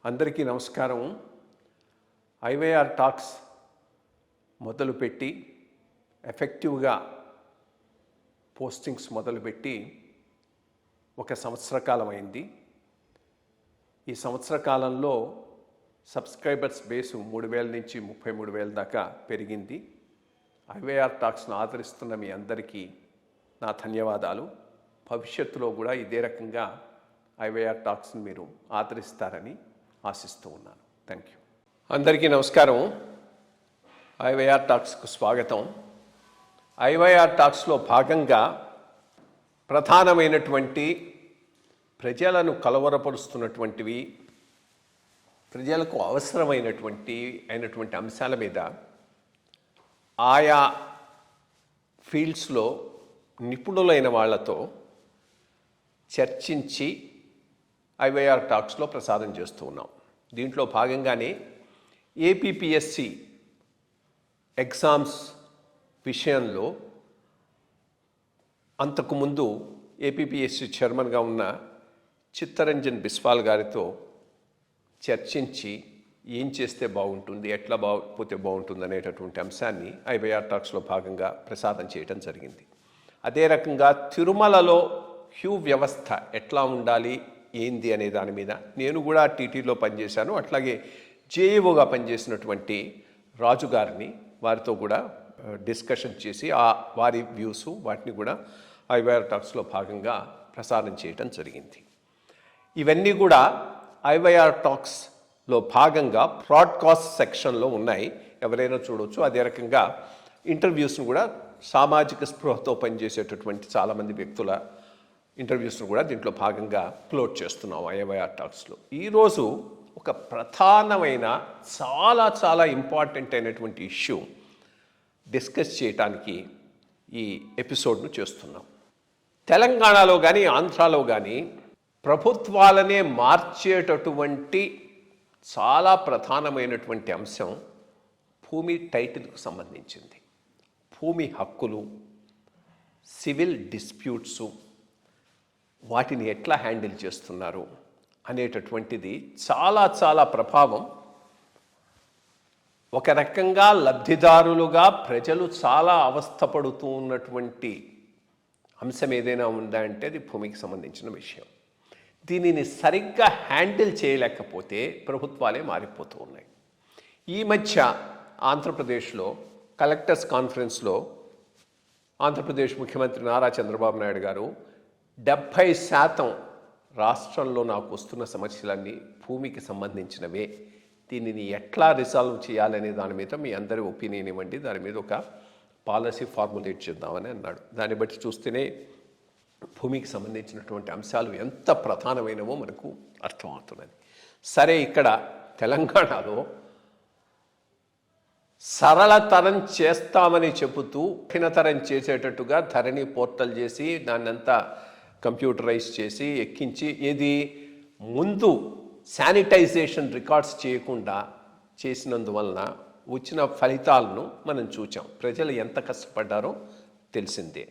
అందరికీ నమస్కారం. IYR talks మొదలుపెట్టి ఎఫెక్టివ్గా పోస్టింగ్స్ మొదలుపెట్టి ఒక సంవత్సర కాలం అయింది. ఈ సంవత్సర కాలంలో సబ్స్క్రైబర్స్ బేసు 3,000 నుంచి 33,000 దాకా పెరిగింది. ఐవైఆర్ టాక్స్ను ఆదరిస్తున్న మీ అందరికీ నా ధన్యవాదాలు. భవిష్యత్తులో కూడా ఇదే రకంగా ఐవైఆర్ టాక్స్ని మీరు ఆదరిస్తారని ఆశిస్తూ ఉన్నాను. Thank you. అందరికీ నమస్కారం. ఐవైఆర్ టాక్స్కు స్వాగతం. ఐవైఆర్ టాక్స్లో భాగంగా ప్రధానమైనటువంటి ప్రజలను కలవరపరుస్తున్నటువంటివి, ప్రజలకు అవసరమైనటువంటి అంశాల మీద ఆయా ఫీల్డ్స్లో నిపుణులైన వాళ్లతో చర్చించి ఐవైఆర్ టాక్స్లో ప్రసారం చేస్తూ ఉన్నాం. దీంట్లో భాగంగానే ఏపీపీఎస్సి ఎగ్జామ్స్ విషయంలో అంతకుముందు ఏపీపీఎస్సి చైర్మన్గా ఉన్న చిత్తరంజన్ బిస్వాల్ గారితో చర్చించి ఏం చేస్తే బాగుంటుంది, ఎట్లా పోతే బాగుంటుంది అనేటటువంటి అంశాన్ని ఐవైఆర్ టాక్స్లో భాగంగా ప్రసారం చేయడం జరిగింది. అదే రకంగా తిరుమలలో క్యూ వ్యవస్థ ఎట్లా ఉండాలి, ఏంది అనే దాని మీద నేను కూడా టీటీలో పనిచేశాను. అట్లాగే జేఈఓగా పనిచేసినటువంటి రాజు గారిని వారితో కూడా డిస్కషన్ చేసి వారి వ్యూస్ వాటిని కూడా ఐవైఆర్ టాక్స్లో భాగంగా ప్రసారం చేయడం జరిగింది. ఇవన్నీ కూడా ఐవైఆర్ టాక్స్లో భాగంగా బ్రాడ్కాస్ట్ సెక్షన్లో ఉన్నాయి, ఎవరైనా చూడవచ్చు. అదే రకంగా ఇంటర్వ్యూస్ను కూడా సామాజిక స్పృహతో పనిచేసేటటువంటి చాలామంది వ్యక్తుల ఇంటర్వ్యూస్ను కూడా దీంట్లో భాగంగా అప్లోడ్ చేస్తున్నాం ఐవైఆర్ టాక్స్లో. ఈరోజు ఒక ప్రధానమైన చాలా ఇంపార్టెంట్ అయినటువంటి ఇష్యూ డిస్కస్ చేయడానికి ఈ ఎపిసోడ్ను చేస్తున్నాం. తెలంగాణలో కానీ ఆంధ్రాలో కానీ ప్రభుత్వాలనే మార్చేటటువంటి చాలా ప్రధానమైనటువంటి అంశం భూమి టైటిల్కు సంబంధించింది. భూమి హక్కులు, సివిల్ డిస్ప్యూట్సు, వాటిని ఎట్లా హ్యాండిల్ చేస్తున్నారు అనేటటువంటిది చాలా ప్రభావం. ఒక రకంగా లబ్ధిదారులుగా ప్రజలు చాలా అవస్థపడుతూ ఉన్నటువంటి అంశం ఏదైనా ఉందా అంటే అది భూమికి సంబంధించిన విషయం. దీనిని సరిగ్గా హ్యాండిల్ చేయలేకపోతే ప్రభుత్వాలే మారిపోతూ ఉన్నాయి. ఈ మధ్య ఆంధ్రప్రదేశ్లో కలెక్టర్స్ కాన్ఫరెన్స్లో ఆంధ్రప్రదేశ్ ముఖ్యమంత్రి నారా చంద్రబాబు నాయుడు గారు 70% రాష్ట్రంలో నాకు వస్తున్న సమస్యలన్నీ భూమికి సంబంధించినవే, దీనిని ఎట్లా రిసాల్వ్ చేయాలనే దాని మీద మీ అందరి ఒపీనియన్ ఇవ్వండి, దాని మీద ఒక పాలసీ ఫార్ములేట్ చేద్దామని అన్నాడు. దాన్ని బట్టి చూస్తేనే భూమికి సంబంధించినటువంటి అంశాలు ఎంత ప్రధానమైనవో మనకు అర్థమవుతున్నది. సరే, ఇక్కడ తెలంగాణలో సరళతరం చేస్తామని చెబుతూ కఠినతరం చేసేటట్టుగా ధరణి పోర్టల్ చేసి దాన్నంతా కంప్యూటరైజ్ చేసి ఎక్కించి ఏది ముందు శానిటైజేషన్ రికార్డ్స్ చేయకుండా చేసినందువలన వచ్చిన ఫలితాలను మనం చూచాం. ప్రజలు ఎంత కష్టపడ్డారో తెలిసిందే.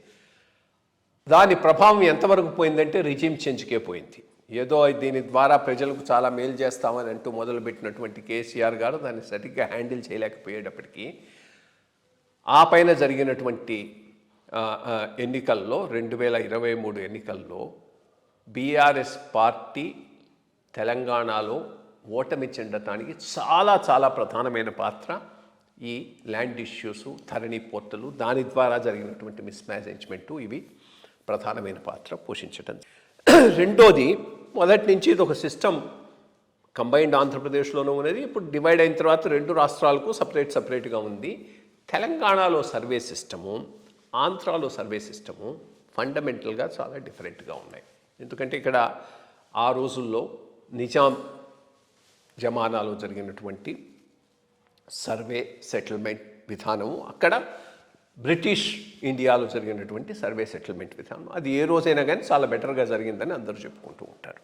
దాని ప్రభావం ఎంతవరకు పోయిందంటే రిజిమ్ చేంజ్కే పోయింది. ఏదో దీని ద్వారా ప్రజలకు చాలా మేలు చేస్తామని అంటూ మొదలుపెట్టినటువంటి కేసీఆర్ గారు దాన్ని సరిగ్గా హ్యాండిల్ చేయలేకపోయేటప్పటికీ ఆ పైన జరిగినటువంటి ఎన్నికల్లో 2023 ఎన్నికల్లో బీఆర్ఎస్ పార్టీ తెలంగాణలో ఓటమి చెందటానికి చాలా ప్రధానమైన పాత్ర ఈ ల్యాండ్ ఇష్యూస్, ధరణి పోర్టలు, దాని ద్వారా జరిగినటువంటి మిస్మేనేజ్మెంటు, ఇవి ప్రధానమైన పాత్ర పోషించటం. రెండోది, మొదటి నుంచి ఇది ఒక సిస్టమ్ కంబైన్డ్ ఆంధ్రప్రదేశ్లోనూ ఉన్నది. ఇప్పుడు డివైడ్ అయిన తర్వాత 2 రాష్ట్రాలకు సపరేట్గా ఉంది. తెలంగాణలో సర్వే సిస్టము, ఆంధ్రాలో సర్వే సిస్టము ఫండమెంటల్గా చాలా డిఫరెంట్గా ఉన్నాయి. ఎందుకంటే ఇక్కడ ఆ రోజుల్లో నిజాం జమానాలో జరిగినటువంటి సర్వే సెటిల్మెంట్ విధానము, అక్కడ బ్రిటిష్ ఇండియాలో జరిగినటువంటి సర్వే సెటిల్మెంట్ విధానం, అది ఏ రోజైనా కానీ చాలా బెటర్గా జరిగిందని అందరూ చెప్పుకుంటూ ఉంటారు.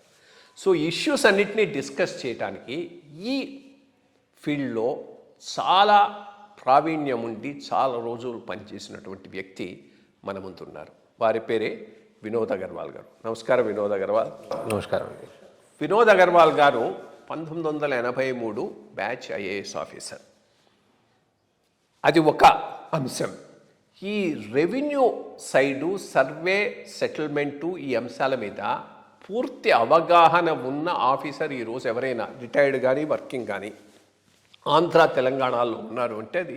సో ఇష్యూస్ అన్నిటినీ డిస్కస్ చేయడానికి ఈ ఫీల్డ్లో చాలా ప్రావీణ్యం ఉండి చాలా రోజులు పనిచేసినటువంటి వ్యక్తి మన ముందున్నారు. వారి పేరే వినోద్ అగర్వాల్ గారు. నమస్కారం వినోద్ అగర్వాల్. నమస్కారం. వినోద్ అగర్వాల్ గారు 1983 బ్యాచ్ ఐఏఎస్ ఆఫీసర్. అది ఒక అంశం. ఈ రెవెన్యూ సైడు, సర్వే, సెటిల్మెంటు, ఈ అంశాల మీద పూర్తి అవగాహన ఉన్న ఆఫీసర్ ఈరోజు ఎవరైనా రిటైర్డ్ కానీ వర్కింగ్ కానీ ఆంధ్ర తెలంగాణలో ఉన్నారు అంటే అది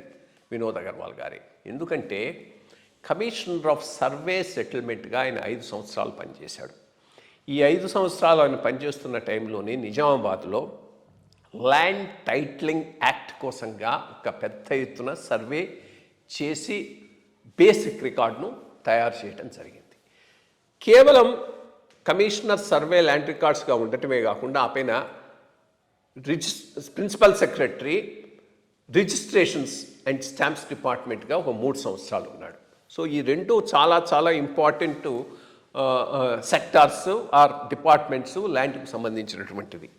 వినోద్ అగర్వాల్ గారే. ఎందుకంటే కమిషనర్ ఆఫ్ సర్వే సెటిల్మెంట్గా ఆయన 5 సంవత్సరాలు పనిచేశాడు. ఈ 5 సంవత్సరాలు ఆయన పనిచేస్తున్న టైంలోనే నిజామాబాద్లో ల్యాండ్ టైటిలింగ్ యాక్ట్ కోసంగా ఒక పెద్ద ఎత్తున సర్వే చేసి బేసిక్ రికార్డును తయారు చేయడం జరిగింది. కేవలం కమిషనర్ సర్వే ల్యాండ్ రికార్డ్స్గా ఉండటమే కాకుండా ఆ పైన principal secretary registrations and stamps డిపార్ట్మెంట్గా ఒక 3 సంవత్సరాలు ఉన్నాడు. సో ఈ రెండు చాలా చాలా ఇంపార్టెంట్ సెక్టార్స్ ఆర్ డిపార్ట్మెంట్స్ ల్యాండ్కి సంబంధించినటువంటిది.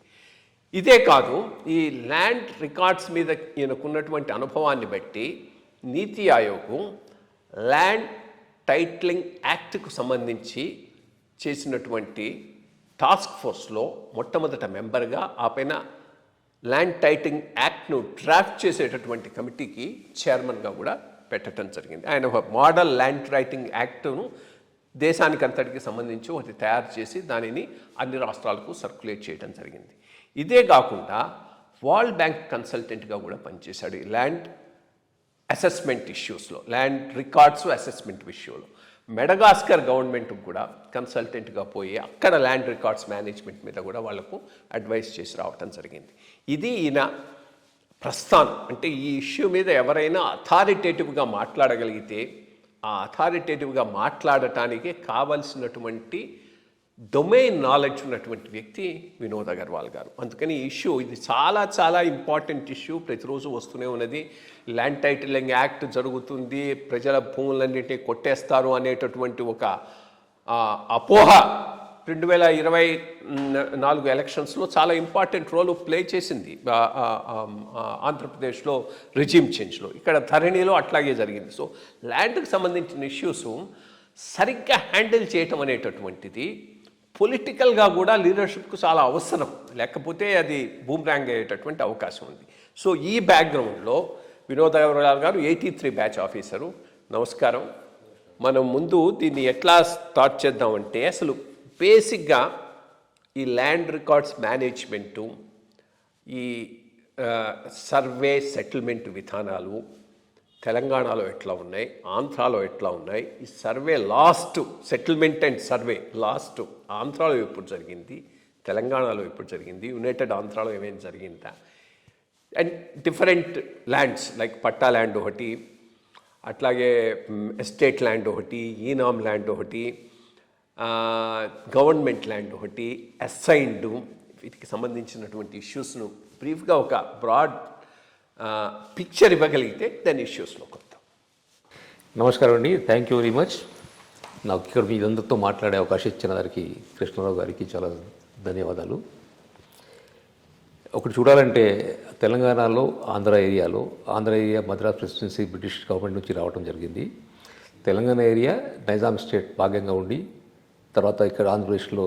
ఇదే కాదు, ఈ ల్యాండ్ రికార్డ్స్ మీద ఈయనకున్నటువంటి అనుభవాన్ని బట్టి నీతి ఆయోగ్ ల్యాండ్ టైటిలింగ్ యాక్ట్కు సంబంధించి చేసినటువంటి టాస్క్ ఫోర్స్లో మొట్టమొదట మెంబర్గా, ఆ పైన ల్యాండ్ టైటిలింగ్ యాక్ట్ను డ్రాఫ్ట్ చేసేటటువంటి కమిటీకి చైర్మన్గా కూడా పెట్టడం జరిగింది. ఆయన ఒక మోడల్ ల్యాండ్ టైటిలింగ్ యాక్ట్ను దేశానికి అంతటికి సంబంధించి ఒకటి తయారు చేసి దానిని అన్ని రాష్ట్రాలకు సర్క్యులేట్ చేయడం జరిగింది. ఇదే కాకుండా వరల్డ్ బ్యాంక్ కన్సల్టెంట్గా కూడా పనిచేశాడు ఈ ల్యాండ్ అసెస్మెంట్ ఇష్యూస్లో, ల్యాండ్ రికార్డ్స్ అసెస్మెంట్ విషయంలో. మెడగాస్కర్ గవర్నమెంట్కి కూడా కన్సల్టెంట్గా పోయి అక్కడ ల్యాండ్ రికార్డ్స్ మేనేజ్మెంట్ మీద కూడా వాళ్లకు అడ్వైస్ చేసి రావటం జరిగింది. ఇది ఈయన ప్రస్థానం. అంటే ఈ ఇష్యూ మీద ఎవరైనా అథారిటేటివ్గా మాట్లాడగలిగితే ఆ అథారిటేటివ్గా మాట్లాడటానికి కావలసినటువంటి డొమైన్ నాలెడ్జ్ ఉన్నటువంటి వ్యక్తి వినోద్ అగర్వాల్ గారు. అందుకని ఈ ఇష్యూ ఇది చాలా చాలా ఇంపార్టెంట్ ఇష్యూ, ప్రతిరోజు వస్తూనే ఉన్నది. ల్యాండ్ టైటిలింగ్ యాక్ట్ జరుగుతుంది, ప్రజల భూములన్నింటినీ కొట్టేస్తారు అనేటటువంటి ఒక అపోహ 2024 ఎలక్షన్స్లో చాలా ఇంపార్టెంట్ రోల్ ప్లే చేసింది ఆంధ్రప్రదేశ్లో రిజిమ్ చేంజ్లో. ఇక్కడ ధరణిలో అట్లాగే జరిగింది. సో ల్యాండ్కి సంబంధించిన ఇష్యూస్ సరిగ్గా హ్యాండిల్ చేయటం అనేటటువంటిది పొలిటికల్గా కూడా లీడర్షిప్కు చాలా అవసరం, లేకపోతే అది బూమ్రాంగ్ అయ్యేటటువంటి అవకాశం ఉంది. సో ఈ బ్యాక్గ్రౌండ్లో వినోద్ అగర్వాల్ గారు 83 బ్యాచ్ ఆఫీసరు. నమస్కారం. మనం ముందు దీన్ని ఎట్లా స్టార్ట్ చేద్దామంటే, అసలు బేసిక్గా ఈ ల్యాండ్ రికార్డ్స్ మేనేజ్మెంటు, ఈ సర్వే సెటిల్మెంట్ విధానాలు తెలంగాణలో ఎట్లా ఉన్నాయి, ఆంధ్రాలో ఎట్లా ఉన్నాయి, ఈ survey last settlement and survey last ఆంధ్రాలో ఎప్పుడు జరిగింది, తెలంగాణలో ఎప్పుడు జరిగింది, యునైటెడ్ ఆంధ్రాలో ఏమైనా జరిగిందా, and different lands like patta land ఒకటి, అట్లాగే ఎస్టేట్ ల్యాండ్ ఒకటి, ఈనామ్ ల్యాండ్ ఒకటి, గవర్నమెంట్ ల్యాండ్ ఒకటి, అసైన్డ్, వీటికి సంబంధించినటువంటి ఇష్యూస్ను బ్రీఫ్గా ఒక బ్రాడ్ పిక్చర్ ఇవ్వగలిగితే దాని ఇష్యూస్లోకి వద్దాం. నమస్కారం అండి, థ్యాంక్ యూ వెరీ మచ్. నాకు ఇక్కడ మీ అందరితో మాట్లాడే అవకాశం ఇచ్చిన దానికి కృష్ణారావు గారికి చాలా ధన్యవాదాలు. ఒకటి చూడాలంటే తెలంగాణలో Andhra area Madras presidency British government నుంచి రావడం జరిగింది. తెలంగాణ ఏరియా నైజాం స్టేట్ భాగంగా ఉండి తర్వాత ఇక్కడ ఆంధ్రప్రదేశ్లో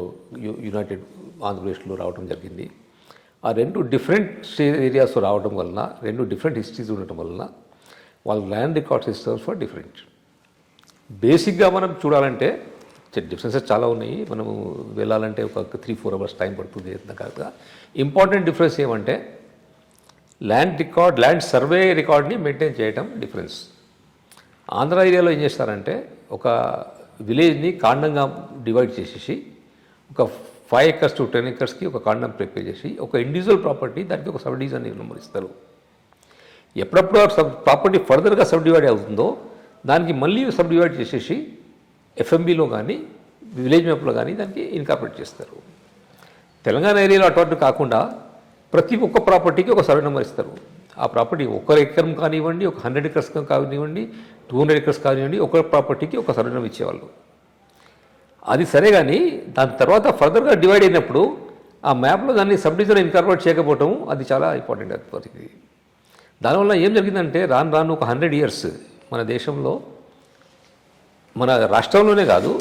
యునైటెడ్ ఆంధ్రప్రదేశ్లో రావడం జరిగింది. ఆ రెండు డిఫరెంట్ ఏరియాస్ రావడం వలన, రెండు డిఫరెంట్ హిస్టరీస్ ఉండటం వలన వాళ్ళ land record systems for different. బేసిక్గా మనం చూడాలంటే డిఫరెన్సెస్ చాలా ఉన్నాయి. మనము వెళ్ళాలంటే ఒక 3-4 అవర్స్ టైం పడుతుంది. కాక ఇంపార్టెంట్ డిఫరెన్స్ ఏమంటే ల్యాండ్ సర్వే రికార్డ్ని మెయింటైన్ చేయటం డిఫరెన్స్. ఆంధ్ర ఏరియాలో ఏం చేస్తారంటే ఒక విలేజ్ని కాండంగా డివైడ్ చేసేసి ఒక 5 acres to 10 acresకి ఒక కాండం ప్రిపేర్ చేసి ఒక ఇండివిజువల్ ప్రాపర్టీ దానికి ఒక సబ్ డివిజన్ నెంబర్ ఇస్తారు. ఎప్పుడప్పుడు ప్రాపర్టీ ఫర్దర్గా సబ్ డివైడ్ అవుతుందో దానికి మళ్ళీ సబ్ డివైడ్ చేసేసి ఎఫ్ఎంబీలో కానీ విలేజ్ మ్యాప్లో కానీ దానికి ఇన్కార్పొరేట్ చేస్తారు. తెలంగాణ ఏరియాలో అటువంటి కాకుండా ప్రతి ఒక్క ప్రాపర్టీకి ఒక సర్వే నెంబర్ ఇస్తారు. ఆ ప్రాపర్టీ 1 ఎకరం కానివ్వండి, ఒక 100 acres కానివ్వండి, 200 acres కానివ్వండి, ఒక ప్రాపర్టీకి ఒక సర్వే నెంబర్ ఇచ్చేవాళ్ళు. అది సరే, కానీ దాని తర్వాత ఫర్దర్గా డివైడ్ అయినప్పుడు ఆ మ్యాప్లో దాన్ని సబ్ డివిజన్ ఇన్కార్పొరేట్ చేయకపోవటం అది చాలా ఇంపార్టెంట్ అది. దానివల్ల ఏం జరిగిందంటే రాను ఒక 100 years మన దేశంలో, మన రాష్ట్రంలోనే కాదు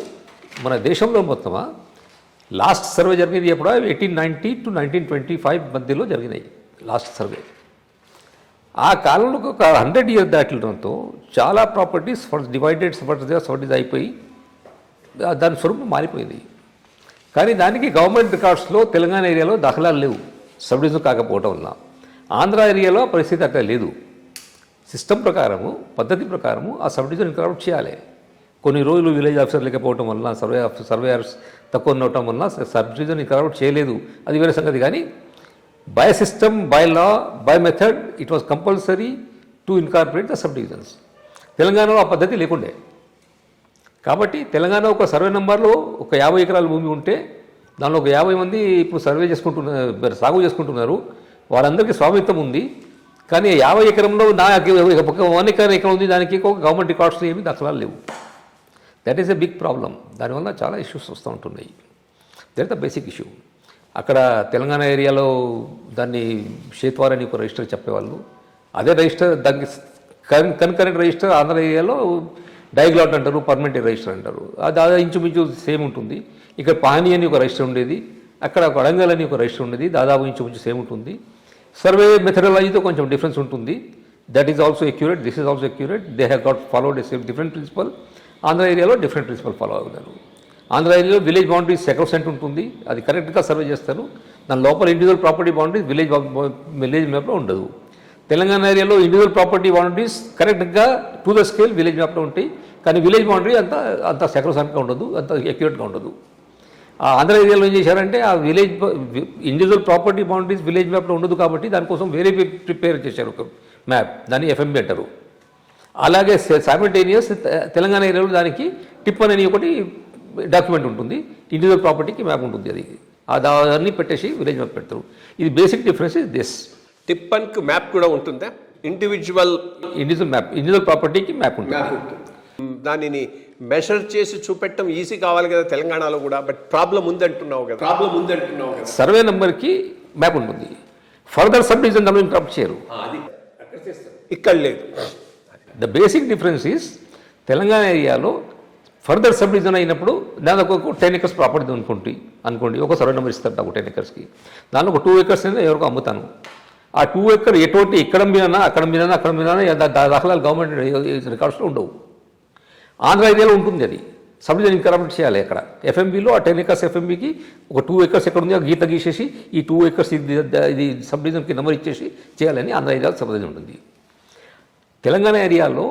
మన దేశంలో మొత్తమా లాస్ట్ సర్వే జరిగింది ఎప్పుడు 1890 to 1925 మధ్యలో జరిగినాయి లాస్ట్ సర్వే. ఆ కాలంలో ఒక 100 years దాటడంతో చాలా ప్రాపర్టీస్ డివైడెడ్ సబర్డిజైజ్ అయిపోయి దాని స్వరూపం మారిపోయింది. కానీ దానికి గవర్నమెంట్ రికార్డ్స్లో తెలంగాణ ఏరియాలో దాఖలాలు లేవు సబ్ డివిజన్ కాకపోవడం వల్ల. ఆంధ్ర ఏరియాలో పరిస్థితి అట్లా లేదు. సిస్టమ్ ప్రకారము పద్ధతి ప్రకారము ఆ సబ్ డివిజన్ ఇంక్రాప్ట్ చేయాలి. కొన్ని రోజులు విలేజ్ ఆఫీసర్ లేకపోవడం వల్ల సర్వేయర్స్ తక్కువ ఉండటం వల్ల సబ్ డివిజన్ ఇంక్రాప్ట్ చేయలేదు, అది వేరే సంగతి. కానీ by system, by law, by method it was compulsory to incorporate the sub divisions. తెలంగాణలో ఆ పద్ధతి లేకుండే. కాబట్టి తెలంగాణ ఒక సర్వే నెంబర్లో ఒక 50 ఎకరాల భూమి ఉంటే దానిలో ఒక 50 మంది ఇప్పుడు సర్వే చేసుకుంటున్నారు, సాగు చేసుకుంటున్నారు. వాళ్ళందరికీ స్వామిత్వం ఉంది. కానీ 50 ఎకరంలో నాకు 1 ఎకరం ఉంది, దానికి ఒక గవర్నమెంట్ రికార్డ్స్లో ఏమీ దాఖలాలు లేవు. That is a big problem. దానివల్ల చాలా ఇష్యూస్ వస్తూ ఉంటున్నాయి. That is the basic issue. అక్కడ తెలంగాణ ఏరియాలో దాన్ని షేత్వార్ అని ఒక రిజిస్టర్ చెప్పేవాళ్ళు. అదే రిజిస్టర్ దానికి కన్కరెంట్ రిజిస్టర్ ఆంధ్ర ఏరియాలో డైగ్లాట్ అంటారు, పర్మనెంట్ రిజిస్టర్ అంటారు. అది ఇంచుమించు సేమ్ ఉంటుంది. ఇక్కడ పాని అని ఒక రిజిస్టర్ ఉండేది, అక్కడ వడంగల్ అని ఒక రిజిస్టర్ ఉండేది, దాదాపు ఇంచుమించు సేమ్ ఉంటుంది. సర్వే మెథడాలజీతో కొంచెం డిఫరెన్స్ ఉంటుంది. That is also accurate, this is also accurate. They have got followed a different principle. Andhra ఏరియాలో డిఫరెంట్ ప్రిన్సిపల్ ఫాలో అవుతారు. ఆంధ్ర ఏరియాలో విలేజ్ బౌండరీస్ సెక్రసెంట్ ఉంటుంది, అది కరెక్ట్గా సర్వే చేస్తారు. దాని లోపల ఇండివిజువల్ ప్రాపర్టీ బౌండరీస్ విలేజ్ మ్యాప్లో ఉండదు. తెలంగాణ ఏరియాలో ఇండివిజువల్ ప్రాపర్టీ బౌండరీస్ కరెక్ట్గా టు ద స్కేల్ విలేజ్ మ్యాప్లో ఉంటాయి. కానీ విలేజ్ బౌండరీ అంత సెక్రసెంట్గా ఉండదు, అంత అక్యురేట్గా ఉండదు. ఆ ఆంధ్ర ఏరియాలో ఏం చేశారంటే ఆ village individual property boundaries village మ్యాప్లో ఉండదు కాబట్టి దానికోసం వేరే ప్రిపేర్ చేశారు ఒక మ్యాప్, దాన్ని FMB అంటారు. అలాగే సైమల్టేనియస్ తెలంగాణ ఏరియాలో దానికి టిప్పన్ అని ఒకటి డాక్యుమెంట్ ఉంటుంది, ఇండివిజువల్ ప్రాపర్టీకి మ్యాప్ ఉంటుంది. అది దాన్ని పెట్టేసి విలేజ్ మ్యాప్ పెడతారు. ఇది బేసిక్ డిఫరెన్స్ ఇస్ దిస్. టిప్పన్కి మ్యాప్ కూడా ఉంటుందా? ఇండివిజువల్ మ్యాప్, ఇండివిజువల్ ప్రాపర్టీకి మ్యాప్ ఉంటుంది. దానిని మెషర్ చేసి చూపెట్టడం ఈజీ కావాలి కదా తెలంగాణలో కూడా. బట్ ప్రాబ్లం ఉందంటున్నావు కదా. సర్వే నెంబర్కి మ్యాప్ ఉంటుంది, further sub division number interrupt చేయరు. ఇక్కడ లేదు. The basic difference is Telangana ఏరియాలో ఫర్దర్ సబ్ డివిజన్ అయినప్పుడు దానికి ఒక 10 acres ప్రాపర్టీ అనుకోండి, ఒక సర్వే నెంబర్ ఇస్తారు నాకు 10 acresకి. దానిలో ఒక 2 acres అయినా ఎవరికో అమ్ముతాను. ఆ 2 acre ఎటువంటి ఇక్కడ మీద దాఖలాలు గవర్నమెంట్ రికార్డ్స్లో ఉండవు. ఆంధ్ర ఏరియాలో ఉంటుంది, అది సబ్ డివిజన్ ఇంకరప్ట్ చేయాలి. అక్కడ FMBలో ఆ 10 acres FMBకి ఒక 2 acres ఎక్కడ ఉంది ఆ గీత గీసేసి ఈ 2 acres ఇది సబ్ డివిజన్కి నెంబర్ ఇచ్చేసి చేయాలని ఆంధ్ర ఏరియాలో సబ్ డివిజన్ ఉంటుంది. తెలంగాణ ఏరియాలో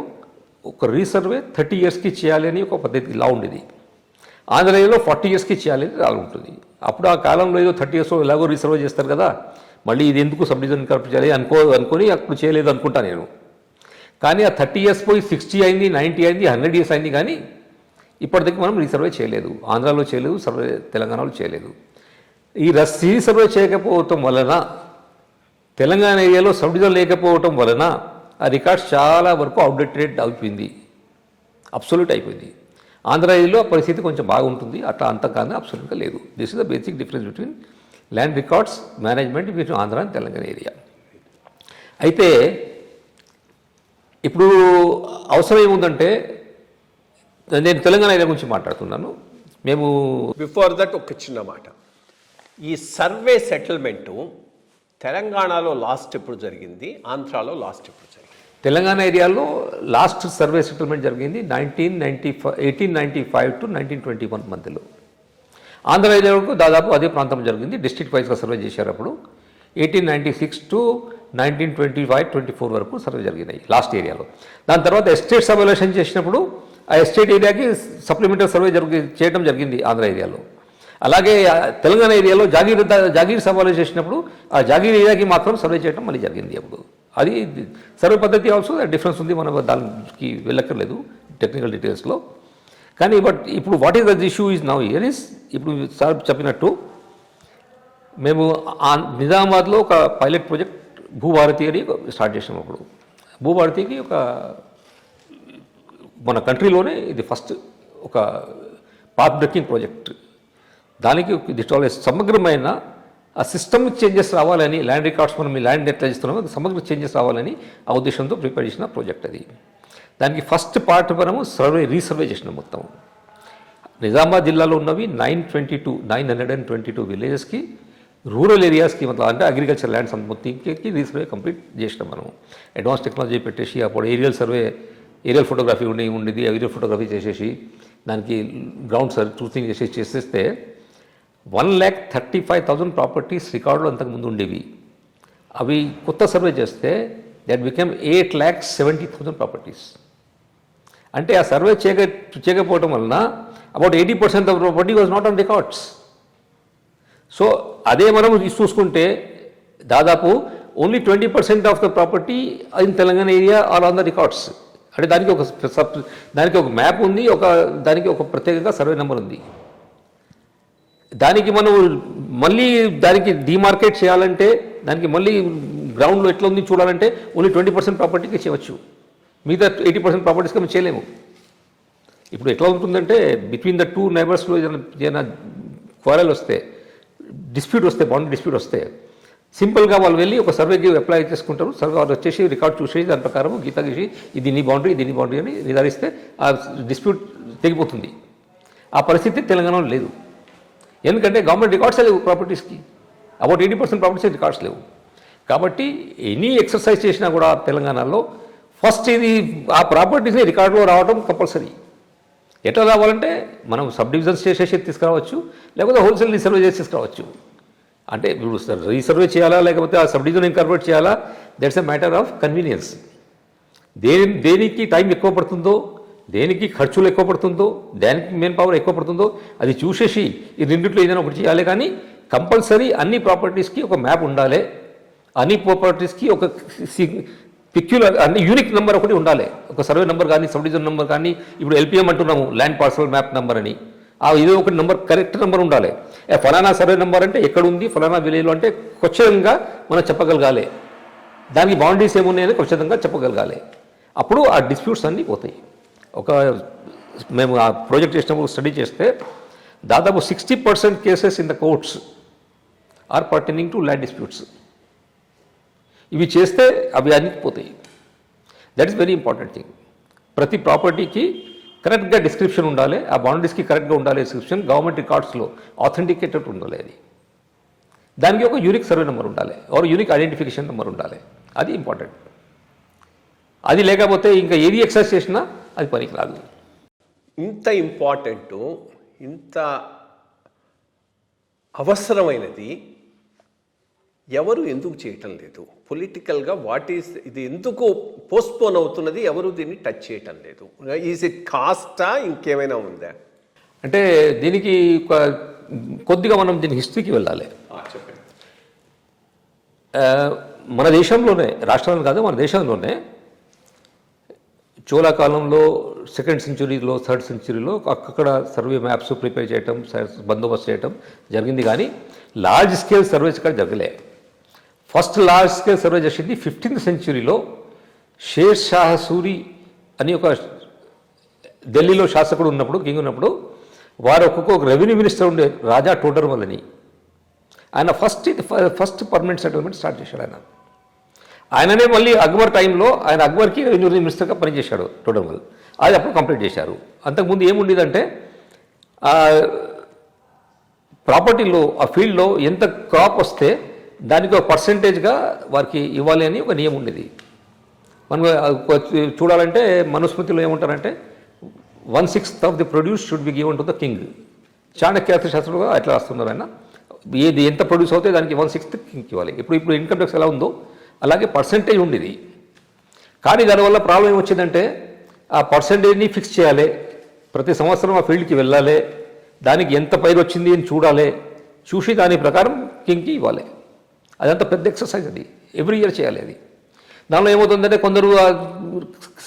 ఒక రీసర్వే 30 yearsకి చేయాలి అని ఒక పద్ధతి లా ఉండేది. ఆంధ్ర ఏరియాలో 40 yearsకి చేయాలని లా ఉంటుంది. అప్పుడు ఆ కాలంలో ఏదో 30 years ఎలాగో రీసర్వే చేస్తారు కదా, మళ్ళీ ఇది ఎందుకు సబ్ డివిజన్ కరెక్ట్ చేయాలి అనుకొని అప్పుడు చేయలేదు అనుకుంటా నేను. కానీ ఆ 30 years పోయి 60 అయింది, 90 అయింది, 100 years అయింది. కానీ ఇప్పటిదాకా మనం రీసర్వే చేయలేదు. ఆంధ్రాలో చేయలేదు, తెలంగాణలో చేయలేదు. ఈ రీసర్వే చేయకపోవటం వలన తెలంగాణ ఏరియాలో సబ్ డివిజన్ లేకపోవటం వలన ఆ రికార్డ్స్ చాలా వరకు అవుట్డేటెడ్ అయిపోయింది, అబ్సల్యూట్ అయిపోయింది. ఆంధ్ర ఏరియాలో పరిస్థితి కొంచెం బాగుంటుంది, అట్లా అంతకన్నా అబ్సల్యూట్గా లేదు. This is the basic difference between land records management between Andhra and Telangana area. అయితే ఇప్పుడు అవసరం ఏముందంటే నేను తెలంగాణ ఏరియా గురించి మాట్లాడుతున్నాను. మేము బిఫోర్ దట్ ఒక చిన్న మాట, ఈ సర్వే సెటిల్మెంటు తెలంగాణలో లాస్ట్ ఎప్పుడు జరిగింది, ఆంధ్రాలో లాస్ట్ ఎప్పుడు జరిగింది? తెలంగాణ ఏరియాలో లాస్ట్ సర్వే సెటిల్మెంట్ జరిగింది 1895 to 1921 మధ్యలో. ఆంధ్ర ఏరియాలో దాదాపు అదే ప్రాంతం జరిగింది, డిస్ట్రిక్ట్ వైజ్గా సర్వే చేశారు. అప్పుడు 1896 to 1925-24 వరకు సర్వే జరిగినాయి లాస్ట్ ఏరియాలో. దాని తర్వాత ఎస్టేట్ సబ్వాల్యుయేషన్ చేసినప్పుడు ఆ ఎస్టేట్ ఏరియాకి సప్లిమెంటరీ సర్వే చేయడం జరిగింది ఆంధ్ర ఏరియాలో. అలాగే తెలంగాణ ఏరియాలో జాగీర్ సవాలు చేసినప్పుడు ఆ జాగీర్ ఏరియాకి మాత్రం సర్వే చేయడం మళ్ళీ జరిగింది. అప్పుడు అది సర్వే పద్ధతి ఆల్సో డిఫరెన్స్ ఉంది, మనం దానికి వెళ్ళక్కర్లేదు టెక్నికల్ డీటెయిల్స్లో. కానీ బట్ ఇప్పుడు what is the issue is now year is, ఇప్పుడు సార్ చెప్పినట్టు మేము నిజామాబాద్లో ఒక పైలట్ ప్రాజెక్ట్ భూభారతి అని స్టార్ట్ చేసాం. అప్పుడు భూభారతికి ఒక మన కంట్రీలోనే ఇది ఫస్ట్ ఒక పాత్ బ్రేకింగ్ ప్రాజెక్ట్. దానికి సమగ్రమైన ఆ సిస్టమిక్ చేంజెస్ రావాలని, ల్యాండ్ రికార్డ్స్ మనం ఈ ల్యాండ్ ఎట్లా చేస్తున్నామో సమగ్ర చేంజెస్ రావాలని ఆ ఉద్దేశంతో ప్రిపేర్ చేసిన ప్రాజెక్ట్ అది. దానికి ఫస్ట్ పార్ట్ మనము రీసర్వే చేసినాం మొత్తం. నిజామాబాద్ జిల్లాలో ఉన్నవి 922 విలేజెస్కి, రూరల్ ఏరియాస్కి అంటే అగ్రికల్చర్ ల్యాండ్స్ మొత్తంకి రీసర్వే కంప్లీట్ చేసినాం మనం. అడ్వాన్స్ టెక్నాలజీ పెట్టేసి అప్పుడు ఏరియల్ ఫోటోగ్రఫీ ఉండేది. ఏరియల్ ఫోటోగ్రఫీ చేసేసి దానికి గ్రౌండ్ ట్రూతింగ్ చేసేస్తే 1,35,000 ప్రాపర్టీస్ రికార్డులు అంతకుముందు ఉండేవి. అవి కొత్త సర్వే చేస్తే దట్ బికెమ్ 8,70,000 ప్రాపర్టీస్. అంటే ఆ సర్వే చేయకపోవడం వలన about 80% of property was not on records. So అదే మనం చూసుకుంటే దాదాపు only 20% of the property in Telangana area are on the records. అంటే దానికి ఒక మ్యాప్ ఉంది, దానికి ఒక ప్రత్యేకంగా సర్వే నెంబర్ ఉంది. దానికి మనం మళ్ళీ దానికి డిమార్కెట్ చేయాలంటే, దానికి మళ్ళీ గ్రౌండ్లో ఎట్లా ఉంది చూడాలంటే ఓన్లీ 20% ప్రాపర్టీకి చేయవచ్చు. మిగతా 80% ప్రాపర్టీస్కి మనం చేయలేము. ఇప్పుడు ఎట్లా ఉంటుందంటే బిట్వీన్ ద టూ నైబర్స్లో ఏదైనా క్వారల్ వస్తే, డిస్ప్యూట్ వస్తే, బౌండరీ డిస్ప్యూట్ వస్తే సింపుల్గా వాళ్ళు వెళ్ళి ఒక సర్వేకి అప్లై చేసుకుంటారు. సర్వే వాళ్ళు వచ్చేసి రికార్డ్ చూసేసి దాని ప్రకారం గీత గీసి ఇది నీ బౌండరీ, ఇది నీ బౌండరీ అని నిర్ధారిస్తే ఆ డిస్ప్యూట్ తెగిపోతుంది. ఆ పరిస్థితి తెలంగాణలో లేదు. ఎందుకంటే గవర్నమెంట్ రికార్డ్సే లేవు ప్రాపర్టీస్కి. అబౌట్ 80% ప్రాపర్టీస్ రికార్డ్స్ లేవు. కాబట్టి ఎనీ ఎక్సర్సైజ్ చేసినా కూడా తెలంగాణలో ఫస్ట్ ఇది ఆ ప్రాపర్టీస్ని రికార్డులో రావడం కంపల్సరీ. ఎట్లా రావాలంటే మనం సబ్ డివిజన్స్ చేసేసి తీసుకురావచ్చు, లేకపోతే హోల్సేల్ రీసర్వే చేసి తీసుకురావచ్చు. అంటే ఇప్పుడు రీసర్వే చేయాలా లేకపోతే ఆ సబ్ డివిజన్ ఇన్కార్పొరేట్ చేయాలా, that's a matter of convenience. దేనికి టైం ఎక్కువ పడుతుందో, దేనికి ఖర్చులు ఎక్కువ పడుతుందో, దానికి మెయిన్ పవర్ ఎక్కువ పడుతుందో అది చూసేసి ఈ రెండిట్లో ఏదైనా ఒకటి చేయాలి. కానీ కంపల్సరీ అన్ని ప్రాపర్టీస్కి ఒక మ్యాప్ ఉండాలి, అన్ని ప్రాపర్టీస్కి ఒక పిక్యులర్ అంటే యూనిక్ నెంబర్ ఒకటి ఉండాలి. ఒక సర్వే నెంబర్ కానీ, సబ్ డివిజన్ నెంబర్ కానీ, ఇప్పుడు ఎల్పిఎం అంటున్నాము, ల్యాండ్ పార్సల్ మ్యాప్ నెంబర్ అని. ఇదే ఒకటి నెంబర్, కరెక్ట్ నెంబర్ ఉండాలి. ఫలానా సర్వే నెంబర్ అంటే ఎక్కడ ఉంది, ఫలానా విలేజ్లో అంటే ఖచ్చితంగా మనం చెప్పగలగాలి. దానికి బౌండరీస్ ఏమున్నాయని ఖచ్చితంగా చెప్పగలగాలి. అప్పుడు ఆ డిస్ప్యూట్స్ అన్నీ పోతాయి. మేము ఆ ప్రాజెక్ట్ చేసినప్పుడు స్టడీ చేస్తే దాదాపు 60% cases in the courts are pertaining to land disputes. ఇవి చేస్తే అవి అన్నీ పోతాయి. That is very important thing. ప్రతి ప్రాపర్టీకి కరెక్ట్గా డిస్క్రిప్షన్ ఉండాలి, ఆ బౌండరీస్కి కరెక్ట్గా ఉండాలి డిస్క్రిప్షన్. గవర్నమెంట్ రికార్డ్స్లో ఆథెంటికేటెడ్ ఉండాలి అది. దానికి ఒక యూనిక్ సర్వే నెంబర్ ఉండాలి, ఆర్ యూనిక్ ఐడెంటిఫికేషన్ నెంబర్ ఉండాలి. అది ఇంపార్టెంట్. అది లేకపోతే ఇంకా ఏది ఎక్సర్సైజ్ చేసినా అది పనికి రాదు. ఇంత ఇంపార్టెంట్, ఇంత అవసరమైనది ఎవరు ఎందుకు చేయటం లేదు? పొలిటికల్గా ఇది ఎందుకు పోస్ట్పోన్ అవుతున్నది? ఎవరు దీన్ని టచ్ చేయటం లేదు? ఈజ్ ఇట్ కాస్టా, ఇంకేమైనా ఉందా? అంటే దీనికి కొద్దిగా మనం దీని హిస్టరీకి వెళ్ళాలి. చెప్పండి. మన దేశంలోనే, రాష్ట్రాలు కాదు, మన దేశంలోనే చోళా కాలంలో 2nd సెంచురీలో 3rd సెంచురీలో అక్కడ సర్వే మ్యాప్స్ ప్రిపేర్ చేయటం, బందోబస్తు చేయటం జరిగింది. కానీ లార్జ్ స్కేల్ సర్వేస్ ఇక్కడ జరగలే. ఫస్ట్ లార్జ్ స్కేల్ సర్వే చేసింది 15th సెంచురీలో షేర్ షా సూరి అని ఒక ఢిల్లీలో శాసకుడు ఉన్నప్పుడు, కింగ్ ఉన్నప్పుడు, వారు ఒక్కొక్క రెవెన్యూ మినిస్టర్ ఉండే రాజా టోడర్మల్ అని. ఆయన ఫస్ట్ పర్మనెంట్ సెటిల్మెంట్ స్టార్ట్ చేశాడు. ఆయననే మళ్ళీ అక్బర్ టైంలో ఆయన అక్బర్కి రెవెన్యూ మినిస్టర్గా పనిచేశాడు టోడర్మల్. అది అప్పుడు కంప్లీట్ చేశారు. అంతకుముందు ఏముండేదంటే ప్రాపర్టీలో, ఆ ఫీల్డ్లో ఎంత క్రాప్ వస్తే దానికి ఒక పర్సంటేజ్గా వారికి ఇవ్వాలి అని ఒక నియమం ఉండేది. మనం చూడాలంటే మనుస్మృతిలో ఏమంటారంటే 1/6 of the produce should be given to the king. చాణక్యార్థశాస్త్రంలో అట్లా వస్తున్నారు ఆయన. ఏది ఎంత ప్రొడ్యూస్ అవుతే దానికి 1/6 కింగ్కి ఇవ్వాలి. ఇప్పుడు ఇన్కమ్ ట్యాక్స్ ఎలా ఉందో అలాగే పర్సంటేజ్ ఉండేది. కానీ దానివల్ల ప్రాబ్లం ఏమొచ్చిందంటే ఆ పర్సంటేజ్ని ఫిక్స్ చేయాలి, ప్రతి సంవత్సరం ఆ ఫీల్డ్కి వెళ్ళాలి, దానికి ఎంత పైరు వచ్చింది అని చూడాలి, చూసి దాని ప్రకారం కింగ్కి ఇవ్వాలి. అదంతా పెద్ద ఎక్సర్సైజ్. అది ఎవ్రీ ఇయర్ చేయాలి. అది దానిలో ఏమవుతుందంటే కొందరు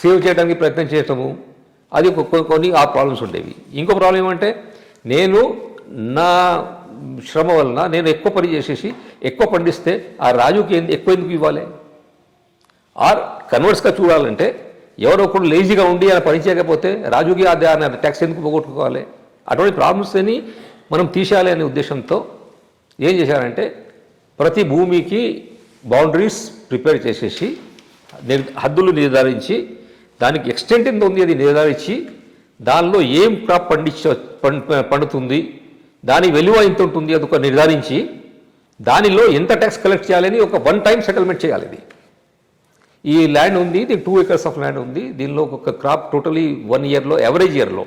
సేవ్ చేయడానికి ప్రయత్నం చేయటము, అది కొన్ని ఆ ప్రాబ్లమ్స్ ఉండేవి. ఇంకో ప్రాబ్లం ఏమంటే నేను నా శ్రమ వలన నేను ఎక్కువ పని చేసేసి ఎక్కువ పండిస్తే ఆ రాజుకి ఎక్కువ ఎందుకు ఇవ్వాలి? ఆర్ కన్వర్ట్స్గా చూడాలంటే ఎవరో ఒకరు లేజీగా ఉండి ఆయన పని చేయకపోతే రాజుకి ఆయన ట్యాక్స్ ఎందుకు పోగొట్టుకోవాలి? అటువంటి ప్రాబ్లమ్స్ని మనం తీసేయాలి అనే ఉద్దేశంతో ఏం చేశారంటే ప్రతి భూమికి బౌండరీస్ ప్రిపేర్ చేసేసి హద్దులు నిర్ధారించి దానికి ఎక్స్టెంట్ ఎంత ఉంది అది నిర్ధారించి దానిలో ఏం క్రాప్ పండుతుంది, దాని విలువ ఎంత ఉంటుంది అది ఒక నిర్ధారించి దానిలో ఎంత ట్యాక్స్ కలెక్ట్ చేయాలని ఒక వన్ టైం సెటిల్మెంట్ చేయాలి. ఇది ఈ ల్యాండ్ ఉంది, ఇది 2 acres ఆఫ్ ల్యాండ్ ఉంది, దీనిలో ఒక క్రాప్ టోటలీ 1 yearలో యావరేజ్ ఇయర్లో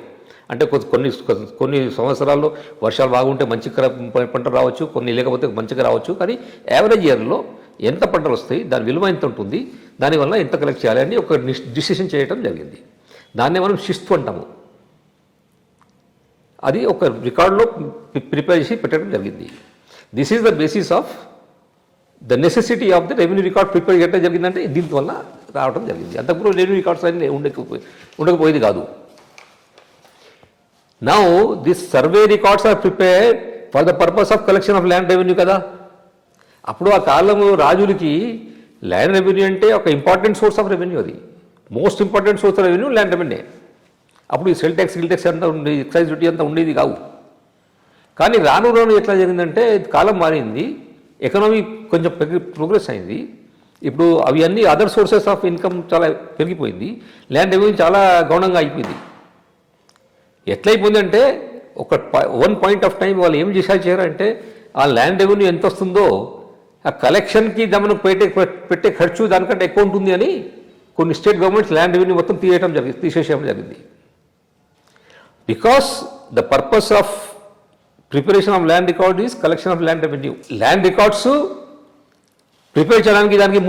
అంటే కొన్ని సంవత్సరాల్లో వర్షాలు బాగుంటే మంచి పంట రావచ్చు, కొన్ని లేకపోతే మంచిగా రావచ్చు, కానీ యావరేజ్ ఇయర్లో ఎంత పంటలు వస్తాయి, దాని విలువ ఎంత ఉంటుంది, దానివల్ల ఎంత కలెక్ట్ చేయాలి అని ఒక డిసిషన్ చేయడం జరిగింది. దాన్నే మనం శిస్తు అంటాము. అది ఒక రికార్డులో ప్రిపేర్ చేసి పెట్టడం జరిగింది. This is the basis of the necessity of the revenue record prepare చేయడం జరిగిందంటే దీనివల్ల రావడం జరిగింది. అంతకుముందు రెవెన్యూ రికార్డ్స్ అన్నీ ఉండకపోయేది కాదు. Now this survey records are prepared for the purpose of collection of land revenue కదా. అప్పుడు ఆ కాలంలో రాజులకి ల్యాండ్ రెవెన్యూ అంటే ఒక ఇంపార్టెంట్ సోర్స్ ఆఫ్ రెవెన్యూ, అది most important source of revenue land revenue. అప్పుడు ఈ సెల్ ట్యాక్స్ గిల్ ట్యాక్స్ అంతా ఉండేది, ఎక్సైజ్ డ్యూటీ అంతా ఉండేది కావు. కానీ రాను రాను ఎట్లా జరిగిందంటే కాలం మారింది, ఎకనామీ కొంచెం ప్రోగ్రెస్ అయింది. ఇప్పుడు అవి అన్నీ అదర్ సోర్సెస్ ఆఫ్ ఇన్కమ్ చాలా పెరిగిపోయింది, ల్యాండ్ రెవెన్యూ చాలా గౌణంగా అయిపోయింది. ఎట్లయిపోయిందంటే ఒక వన్ పాయింట్ ఆఫ్ టైం వాళ్ళు ఏం చేశారంటే ఆ ల్యాండ్ రెవెన్యూ ఎంత వస్తుందో ఆ కలెక్షన్కి మనం పెట్టే ఖర్చు దానికంటే ఎక్కువ ఉంటుంది అని కొన్ని స్టేట్ గవర్నమెంట్స్ ల్యాండ్ రెవెన్యూ మొత్తం తీసేయడం జరిగింది. Because the purpose of preparation of land record is collection of land revenue. Land records prepare చేయడానికి దానికి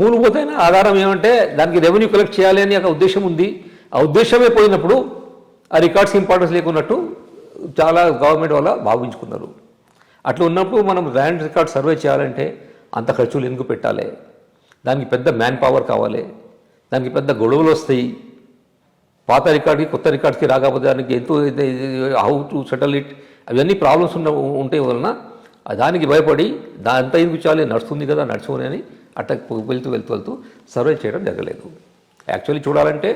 మూలభూతమైన ఆధారం ఏమంటే దానికి రెవెన్యూ కలెక్ట్ చేయాలి అని ఒక ఉద్దేశం ఉంది. ఆ ఉద్దేశమే పోయినప్పుడు ఆ రికార్డ్స్ ఇంపార్టెన్స్ లేకున్నట్టు చాలా గవర్నమెంట్ వల్ల భావించుకున్నారు. అట్లా ఉన్నప్పుడు మనం ల్యాండ్ రికార్డ్ సర్వే చేయాలంటే అంత ఖర్చులు ఎందుకు పెట్టాలి, దానికి పెద్ద మ్యాన్ పవర్ కావాలి, దానికి పెద్ద గొడవలు వస్తాయి, పాత రికార్డ్కి కొత్త రికార్డ్స్కి రాకపోతే దానికి ఎంతో హౌ టు సెటిల్ ఇట్, అవన్నీ ప్రాబ్లమ్స్ ఉంటే వలన దానికి భయపడి అంతా ఎందుకు చాలి నడుస్తుంది కదా నడుచుకొని అని అట్లా వెళ్తూ సర్వే చేయడం జరగలేదు. యాక్చువల్లీ చూడాలంటే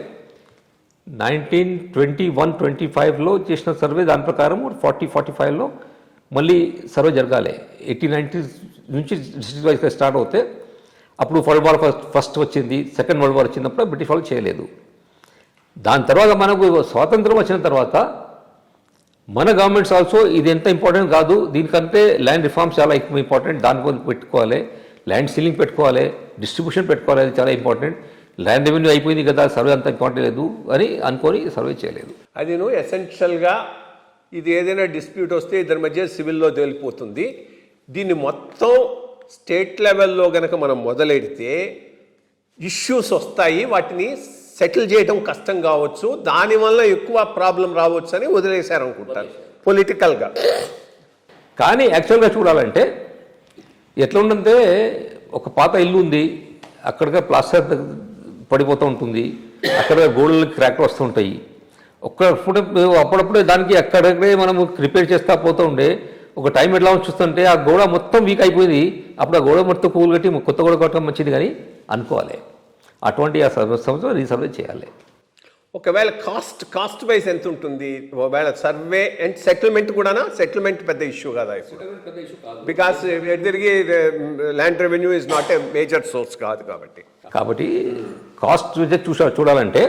1921-25లో చేసిన సర్వే దాని ప్రకారం 40-45లో మళ్ళీ సర్వే జరగాలి. 1890 నుంచి డిస్ట్రిక్ట్ వైజ్గా స్టార్ట్ అవుతే అప్పుడు వరల్డ్ వార్ ఫస్ట్ వచ్చింది, సెకండ్ వరల్డ్ వార్ వచ్చినప్పుడు బ్రిటిష్ వాళ్ళు చేయలేదు. దాని తర్వాత మనకు స్వాతంత్రం వచ్చిన తర్వాత మన గవర్నమెంట్స్ ఆల్సో ఇది ఎంత ఇంపార్టెంట్ కాదు, దీనికంటే ల్యాండ్ రిఫార్మ్స్ చాలా ఎక్కువ ఇంపార్టెంట్, దాని కోసం పెట్టుకోవాలి, ల్యాండ్ సీలింగ్ పెట్టుకోవాలి, డిస్ట్రిబ్యూషన్ పెట్టుకోవాలి, అది చాలా ఇంపార్టెంట్, ల్యాండ్ రెవెన్యూ అయిపోయింది కదా సర్వే అంత ఇంపార్టెంట్ లేదు అని అనుకొని సర్వే చేయలేదు. అది ఎసెన్షియల్గా ఇది ఏదైనా డిస్ప్యూట్ వస్తే ఇద్దరి మధ్య సివిల్లో తేలిపోతుంది. దీన్ని మొత్తం స్టేట్ లెవెల్లో కనుక మనం మొదలెడితే ఇష్యూస్ వస్తాయి, వాటిని సెటిల్ చేయడం కష్టం కావచ్చు, దానివల్ల ఎక్కువ ప్రాబ్లం రావచ్చు అని వదిలేశారు అనుకుంటారు పొలిటికల్గా. కానీ యాక్చువల్గా చూడాలంటే ఎట్లా ఉందంటే ఒక పాత ఇల్లు ఉంది, అక్కడికి ప్లాస్టర్ పడిపోతూ ఉంటుంది, అక్కడ గోడలు క్రాక్ వస్తూ ఉంటాయి, అప్పుడప్పుడే దానికి అక్కడక్కడే మనం రిపేర్ చేస్తూ పోతూ ఉండే ఒక టైం ఎట్లా చూస్తుంటే ఆ గోడ మొత్తం వీక్ అయిపోయింది, అప్పుడు ఆ గోడ మొత్తం పూలు కట్టి కొత్త గోడ కట్టడం మంచిది కానీ అనుకోవాలి. అటువంటి ఆ సంవత్సరం రీసర్వే చేయాలి. ఒకవేళ కాస్ట్ వైజ్ ఎంత ఉంటుంది, ఒకవేళ సర్వే అండ్ సెటిల్మెంట్ కూడానా? సెటిల్మెంట్ పెద్ద ఇష్యూ కదా ఇప్పుడు, బికాస్ తిరిగి land revenue is not a major source కాదు కాబట్టి కాస్ట్ చూడాలంటే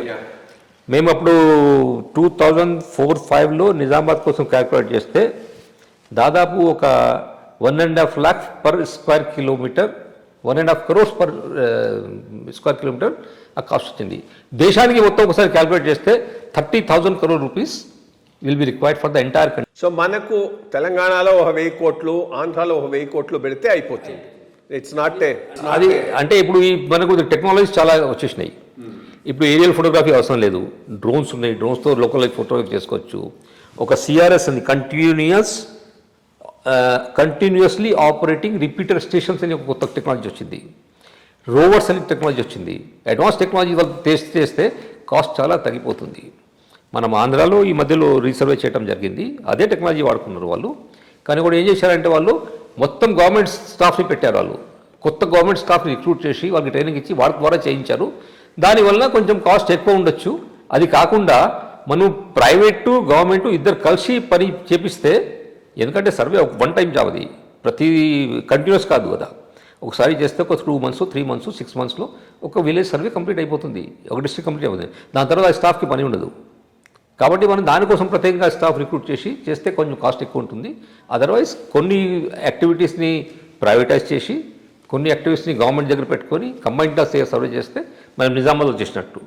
మేము అప్పుడు 2004-05లో నిజామాబాద్ కోసం క్యాల్కులేట్ చేస్తే దాదాపు ఒక 1.5 lakhs per square kilometer, 1.5 crores per square kilometer ఆ కాస్ట్ వచ్చింది. దేశానికి మొత్తం ఒకసారి క్యాల్కులేట్ చేస్తే 30,000 crore rupees will be required for the entire country. So మనకు తెలంగాణలో 1,000 కోట్లు, ఆంధ్రాలో 1,000 కోట్లు పెడితే అయిపోతుంది. ఇట్స్ నాట్ అది అంటే ఇప్పుడు మనకు టెక్నాలజీస్ చాలా వచ్చేసినాయి. ఇప్పుడు ఏరియల్ ఫోటోగ్రఫీ అవసరం లేదు, డ్రోన్స్ ఉన్నాయి, డ్రోన్స్తో లోకల్ ఫోటోగ్రఫీ చేసుకోవచ్చు. ఒక సిఆర్ఎస్ అని కంటిన్యూస్లీ ఆపరేటింగ్ రిపీటర్ స్టేషన్స్ అని ఒక కొత్త టెక్నాలజీ వచ్చింది. రోవర్స్ అని టెక్నాలజీ వచ్చింది. అడ్వాన్స్ టెక్నాలజీ వాళ్ళు టెస్ట్ చేస్తే కాస్ట్ చాలా తగ్గిపోతుంది. మనం ఆంధ్రాలో ఈ మధ్యలో రీసర్వే చేయడం జరిగింది, అదే టెక్నాలజీ వాడుకున్నారు వాళ్ళు. కానీ కూడా ఏం చేశారంటే వాళ్ళు మొత్తం గవర్నమెంట్ స్టాఫ్ని పెట్టారు, వాళ్ళు కొత్త గవర్నమెంట్ స్టాఫ్ని రిక్రూట్ చేసి వాళ్ళకి ట్రైనింగ్ ఇచ్చి వాళ్ళ ద్వారా చేయించారు. దానివల్ల కొంచెం కాస్ట్ ఎక్కువ ఉండొచ్చు. అది కాకుండా మనం ప్రైవేటు గవర్నమెంట్ ఇద్దరు కలిసి పని చేపిస్తే, ఎందుకంటే సర్వే ఒక వన్ టైం జాబ్, అది ప్రతి కంటిన్యూస్ కాదు కదా, ఒకసారి చేస్తే ఒక 2 months, 3 months, 6 monthsలో ఒక విలేజ్ సర్వే కంప్లీట్ అయిపోతుంది, ఒక డిస్ట్రిక్ట్ కంప్లీట్ అయిపోతుంది. దాని తర్వాత స్టాఫ్కి పని ఉండదు. కాబట్టి మనం దానికోసం ప్రత్యేకంగా స్టాఫ్ రిక్రూట్ చేస్తే కొంచెం కాస్ట్ ఎక్కువ ఉంటుంది. అదర్వైజ్ కొన్ని యాక్టివిటీస్ని ప్రైవేటైజ్ చేసి కొన్ని యాక్టివిటీస్ని గవర్నమెంట్ దగ్గర పెట్టుకొని కంబైన్డ్గా సర్వే చేస్తే మనం నిజామాబాద్లో చేసినట్టు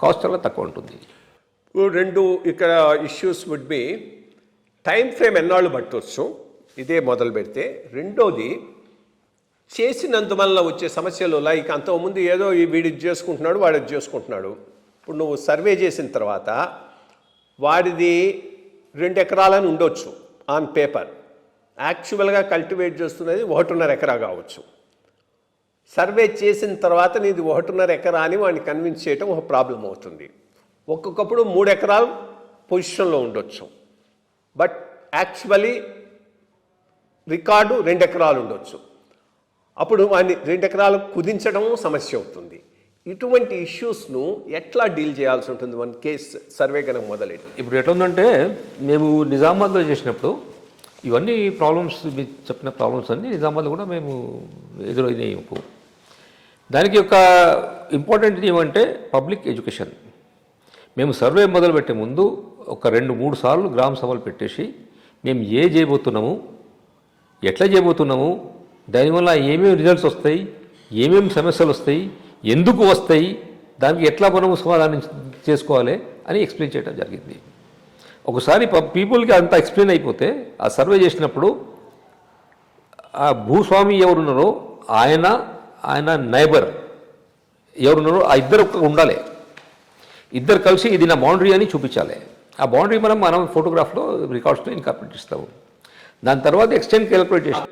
కాస్ట్ చాలా తక్కువ ఉంటుంది. రెండు ఇక్కడ issues would be time frame ఎన్నాళ్ళు పట్టవచ్చు, ఇదే మొదలు పెడితే. రెండోది చేసినందువల్ల వచ్చే సమస్యలు, లైక్ అంతకుముందు ఏదో వీడి చేసుకుంటున్నాడు వాడు చేసుకుంటున్నాడు. ఇప్పుడు నువ్వు సర్వే చేసిన తర్వాత వాడిది 2 ఎకరాలని ఉండొచ్చు ఆన్ పేపర్, యాక్చువల్గా కల్టివేట్ చేస్తున్నది 1.5 ఎకరా కావచ్చు. సర్వే చేసిన తర్వాత నీది 1.5 ఎకరా అని వాడిని కన్విన్స్ చేయడం ఒక ప్రాబ్లం అవుతుంది. ఒక్కొక్కప్పుడు 3 ఎకరాలు పొజిషన్లో ఉండొచ్చు, బట్ యాక్చువల్లీ రికార్డు 2 ఎకరాలు ఉండొచ్చు. అప్పుడు వాడిని 2 ఎకరాలు కుదించడం సమస్య అవుతుంది. ఇటువంటి ఇష్యూస్ను ఎట్లా డీల్ చేయాల్సి ఉంటుంది వన్ కేస్ సర్వే కనుక మొదలెట్టి? ఇప్పుడు ఎట్లా ఉందంటే, మేము నిజామాబాద్లో చేసినప్పుడు ఇవన్నీ ప్రాబ్లమ్స్, మీరు చెప్పిన ప్రాబ్లమ్స్ అన్నీ నిజామాబాద్లో కూడా మేము ఎదురైనాయి. దానికి ఒక ఇంపార్టెంట్ ఏమంటే పబ్లిక్ ఎడ్యుకేషన్. మేము సర్వే మొదలుపెట్టే ముందు ఒక 2-3 సార్లు గ్రామ సభలు పెట్టేసి మేము చేయబోతున్నాము, ఎట్లా చేయబోతున్నాము, దానివల్ల ఏమేమి రిజల్ట్స్ వస్తాయి, ఏమేమి సమస్యలు వస్తాయి, ఎందుకు వస్తాయి, దానికి ఎట్లా మనం సమాధానం చేసుకోవాలి అని ఎక్స్ప్లెయిన్ చేయడం జరిగింది. ఒకసారి పీపుల్కి అంతా ఎక్స్ప్లెయిన్ అయిపోతే ఆ సర్వే చేసినప్పుడు ఆ భూస్వామి ఎవరున్నారో ఆయన నైబర్ ఎవరున్నారో ఆ ఇద్దరు ఉండాలి. ఇద్దరు కలిసి ఇది నా బౌండరీ అని చూపించాలి. ఆ బౌండరీ మనం ఫోటోగ్రాఫ్లో రికార్డ్స్లో ఇన్కార్పొరేట్ చేస్తాము. దాని తర్వాత ఎక్స్టెండ్ క్యాలిక్యులేట్ చేసి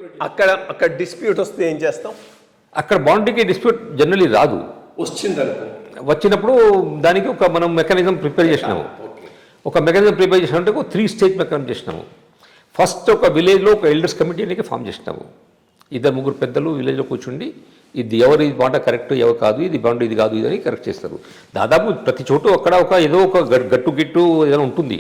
అక్కడ డిస్ప్యూట్ వస్తే ఏం చేస్తాం? అక్కడ బౌండరీకి డిస్ప్యూట్ జనరలీ రాదు. వచ్చినప్పుడు దానికి మనం మెకానిజం ప్రిపేర్ చేసినాము. ఒక మెకానిజం ప్రిపేర్ చేసినట్టు ఒక 3 స్టేజ్ మెకానిజం చేసినాము. ఫస్ట్ ఒక విలేజ్లో ఒక ఎల్డర్స్ కమిటీ అనేది ఫామ్ చేసినాము. 2-3 పెద్దలు విలేజ్లో కూర్చుండి ఇది ఎవరి మాట కరెక్ట్, ఎవరు కాదు, ఇది బాగుండు, ఇది కాదు, ఇది అని కరెక్ట్ చేస్తారు. దాదాపు ప్రతి చోటు అక్కడ ఏదో ఒక గట్టు ఏదైనా ఉంటుంది.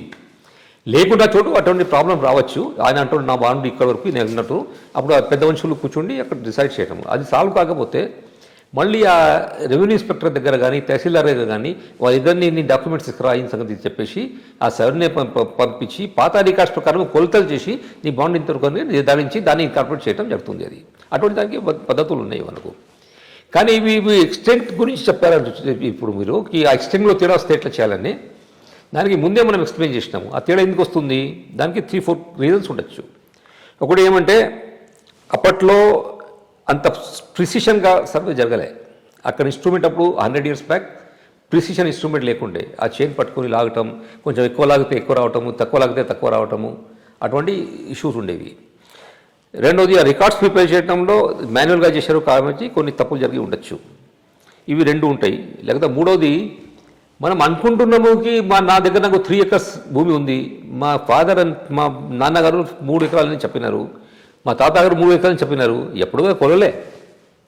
లేకుండా చోటు అటువంటి ప్రాబ్లం రావచ్చు. ఆయన అంటాడు నా బాగుండు ఇక్కడ వరకు నేను అన్నట్టు, అప్పుడు ఆ పెద్ద మనుషులు కూర్చుండి అక్కడ డిసైడ్ చేయడం. అది సాల్వ్ కాకపోతే మళ్ళీ ఆ రెవెన్యూ ఇన్స్పెక్టర్ దగ్గర కానీ తహసీల్దార్ దగ్గర కానీ వాళ్ళిద్దరిని నీ డాక్యుమెంట్స్ తీసుకురా అయిన సంగతి చెప్పేసి ఆ సర్వే పంపించి పాత రికార్డ్స్ ప్రకారం కొలతలు చేసి నీ బాండ్ ఇంతవరకు నిర్ధారించి దాన్ని ఇన్కార్పొరేట్ చేయడం జరుగుతుంది. అది అటువంటి దానికి పద్ధతులు ఉన్నాయి మనకు. కానీ ఇవి ఎక్స్టెంట్ గురించి చెప్పారంటే ఇప్పుడు మీరు ఆ ఎక్స్టెంట్లో తేడా వస్తే ఎట్లా చేయాలని దానికి ముందే మనం ఎక్స్ప్లెయిన్ చేసినాము. ఆ తేడా ఎందుకు వస్తుంది, దానికి 3-4 రీజన్స్ ఉండొచ్చు. ఒకటి ఏమంటే అప్పట్లో అంత ప్రిసిషన్గా సర్వే జరగలే. అక్కడ ఇన్స్ట్రుమెంట్ అప్పుడు 100 years బ్యాక్ ప్రిసిషన్ ఇన్స్ట్రుమెంట్ లేకుండే. ఆ చైన్ పట్టుకొని లాగటం, కొంచెం ఎక్కువ లాగితే ఎక్కువ రావటము, తక్కువ లాగితే తక్కువ రావటము, అటువంటి ఇష్యూస్ ఉండేవి. రెండోది ఆ రికార్డ్స్ ప్రిపేర్ చేయడంలో మాన్యువల్గా చేశారు కాబట్టి కొన్ని తప్పులు జరిగి ఉండొచ్చు. ఇవి 2 ఉంటాయి. లేకపోతే మూడోది మనం అనుకుంటున్నాముకి నా దగ్గర నాకు 3 acres భూమి ఉంది, మా ఫాదర్ మా నాన్నగారు 3 ఎకరాలని చెప్పినారు, మా తాతగారు 3 ఎకరాలని చెప్పినారు. ఎప్పుడుగా కొలలే.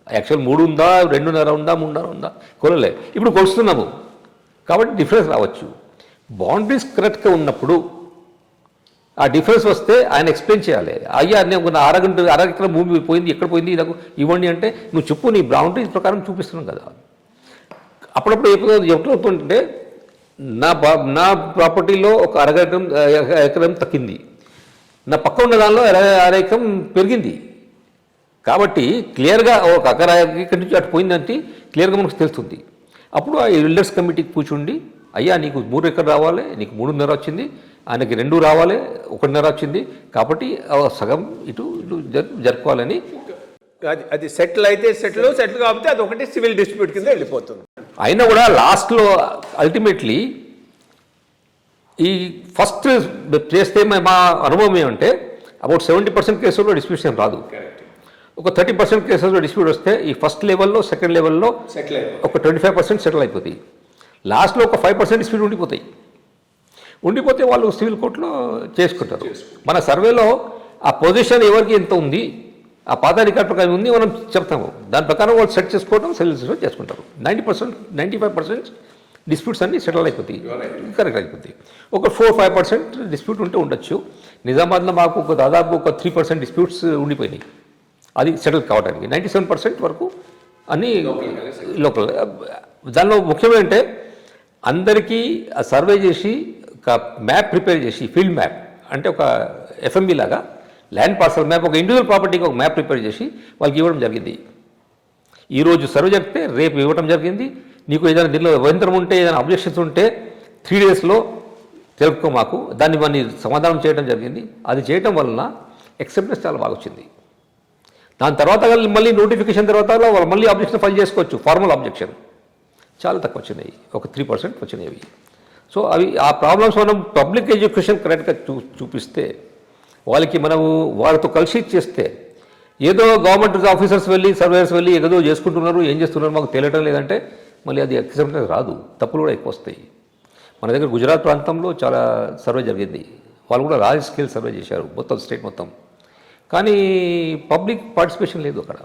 యాక్చువల్ 3 ఉందా, 2.5 ఉందా, 3.5 ఉందా, కొలలే. ఇప్పుడు కొలుస్తున్నాము కాబట్టి డిఫరెన్స్ రావచ్చు. బౌండరీస్ కరెక్ట్గా ఉన్నప్పుడు ఆ డిఫరెన్స్ వస్తే ఆయన ఎక్స్ప్లెయిన్ చేయాలి. అయ్యా నేను అర ఎకరం భూమి పోయింది, ఎక్కడ పోయింది, నాకు ఇవ్వండి అంటే నువ్వు చెప్పు, నీ బౌండరీస్ ప్రకారం చూపిస్తున్నాం కదా. అప్పుడప్పుడు ఎట్లా అవుతుంటే నా ప్రాపర్టీలో ఒక ఎకరం తగ్గింది, నా పక్క ఉన్న దానిలో 1.5 ఎకరం పెరిగింది. కాబట్టి క్లియర్గా ఒక ఇక్కడి నుంచి అటు పోయిందంటే క్లియర్గా మనకు తెలుస్తుంది. అప్పుడు ఆ ఎల్డర్స్ కమిటీకి కూర్చుండి అయ్యా నీకు 3 ఎకరం రావాలి, నీకు 3.5 వచ్చింది, ఆయనకి 2 రావాలి, 1.5 వచ్చింది, కాబట్టి సగం ఇటు జరుపుకోవాలని. అది సెటిల్ అయితే సెటిల్ కాకపోతే అది ఒకటి సివిల్ డిస్ప్యూట్ కింద వెళ్ళిపోతుంది. అయినా కూడా లాస్ట్లో అల్టిమేట్లీ ఈ ఫస్ట్ చేస్తే మా అనుభవం ఏమంటే అబౌట్ 70% కేసుల్లో డిస్ప్యూట్స్ ఏం రాదు. ఒక 30% కేసుల్లో డిస్ప్యూట్ వస్తే ఈ ఫస్ట్ లెవెల్లో, సెకండ్ లెవెల్లో ఒక 25% సెటిల్ అయిపోతాయి. లాస్ట్లో ఒక 5% డిస్ప్యూట్ ఉండిపోతే వాళ్ళు సివిల్ కోర్టులో చేసుకుంటారు. మన సర్వేలో ఆ పొజిషన్ ఎవరికి ఎంత ఉంది, ఆ పాత రికార్డ్ ప్రకారం ఉంది మనం చెప్తాము. దాని ప్రకారం వాళ్ళు సెట్ చేసుకోవడం, సెటిల్ చేసుకుంటారు. 90%, 95% డిస్ప్యూట్స్ అన్నీ సెటిల్ అయిపోతాయి, కరెక్ట్ అయిపోతాయి. ఒక 4-5% డిస్ప్యూట్ ఉంటే ఉండొచ్చు. నిజామాబాద్లో మాకు దాదాపు ఒక 3% డిస్ప్యూట్స్ ఉండిపోయినాయి అది సెటిల్ కావడానికి. 97% వరకు అన్నీ లోకల్. దానిలో ముఖ్యమేంటే అందరికీ సర్వే చేసి ఒక మ్యాప్ ప్రిపేర్ చేసి ఫీల్డ్ మ్యాప్ అంటే ఒక ఎఫ్ఎంబి లాగా ల్యాండ్ పార్సల్ మ్యాప్ ఒక ఇండివిజువల్ ప్రాపర్టీకి ఒక మ్యాప్ ప్రిపేర్ చేసి వాళ్ళకి ఇవ్వడం జరిగింది. ఈరోజు సర్వే చెప్తే రేపు ఇవ్వడం జరిగింది. నీకు ఏదైనా దీనిలో అభ్యంతరం ఉంటే ఏదైనా అబ్జెక్షన్స్ ఉంటే 3 daysలో తెలుపుకో మాకు, దాన్ని మన సమాధానం చేయడం జరిగింది. అది చేయడం వలన యాక్సెప్టెన్స్ చాలా బాగా వచ్చింది. దాని తర్వాత మళ్ళీ నోటిఫికేషన్ తర్వాత వాళ్ళు మళ్ళీ అబ్జెక్షన్ ఫైల్ చేసుకోవచ్చు. ఫార్మల్ అబ్జెక్షన్ చాలా తక్కువ వచ్చినాయి, ఒక 3% వచ్చినాయి అవి. సో అవి ఆ ప్రాబ్లమ్స్ మనం పబ్లిక్ ఎడ్యుకేషన్ కరెక్ట్గా చూపిస్తే వాళ్ళకి మనము వాళ్ళతో కలిసి చేస్తే ఏదో గవర్నమెంట్ ఆఫీసర్స్ వెళ్ళి సర్వేయర్స్ వెళ్ళి ఏదో చేసుకుంటున్నారు, ఏం చేస్తున్నారు మాకు తెలియటం లేదంటే మళ్ళీ అది యాక్సెప్టెన్స్ రాదు, తప్పులు కూడా ఎక్కువ వస్తాయి. మన దగ్గర గుజరాత్ ప్రాంతంలో చాలా సర్వే జరిగింది, వాళ్ళు కూడా లార్జ్ స్కేల్ సర్వే చేశారు మొత్తం స్టేట్ మొత్తం. కానీ పబ్లిక్ పార్టిసిపేషన్ లేదు అక్కడ,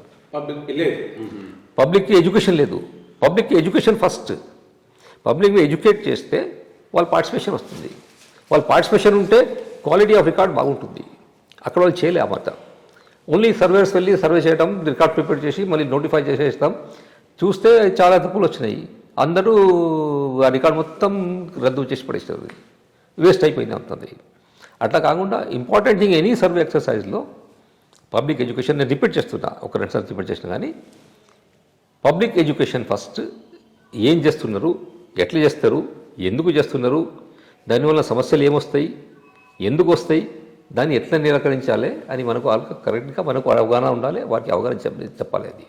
పబ్లిక్ ఎడ్యుకేషన్ లేదు. Public education first, public educate చేస్తే వాళ్ళ పార్టిసిపేషన్ వస్తుంది. వాళ్ళ పార్టిసిపేషన్ ఉంటే క్వాలిటీ ఆఫ్ రికార్డ్ బాగుంటుంది. అక్కడ వాళ్ళు చేయలే ఆ మాట. ఓన్లీ సర్వేర్స్ వెళ్ళి సర్వే చేయడం, రికార్డ్ ప్రిపేర్ చేసి మళ్ళీ నోటిఫై చేసేస్తాం. చూస్తే చాలా తప్పులు వచ్చినాయి, అందరూ ఆ రికార్డ్ మొత్తం రద్దు చేసి పడేస్తారు, వేస్ట్ అయిపోయింది అవుతుంది. అట్లా కాకుండా ఇంపార్టెంట్ థింగ్ ఎనీ సర్వే ఎక్సర్సైజ్లో పబ్లిక్ ఎడ్యుకేషన్ నేను రిపీట్ చేస్తున్నా, ఒక 2 సార్లు రిపీట్ చేసిన కానీ పబ్లిక్ ఎడ్యుకేషన్ ఫస్ట్. ఏం చేస్తున్నారు, ఎట్లా చేస్తారు, ఎందుకు చేస్తున్నారు, దానివల్ల సమస్యలు ఏమొస్తాయి, ఎందుకు వస్తాయి, దాన్ని ఎట్లా నిరాకరించాలి అని మనకు కరెక్ట్గా మనకు అవగాహన ఉండాలి, వాటికి అవగాహన చెప్పాలి. అది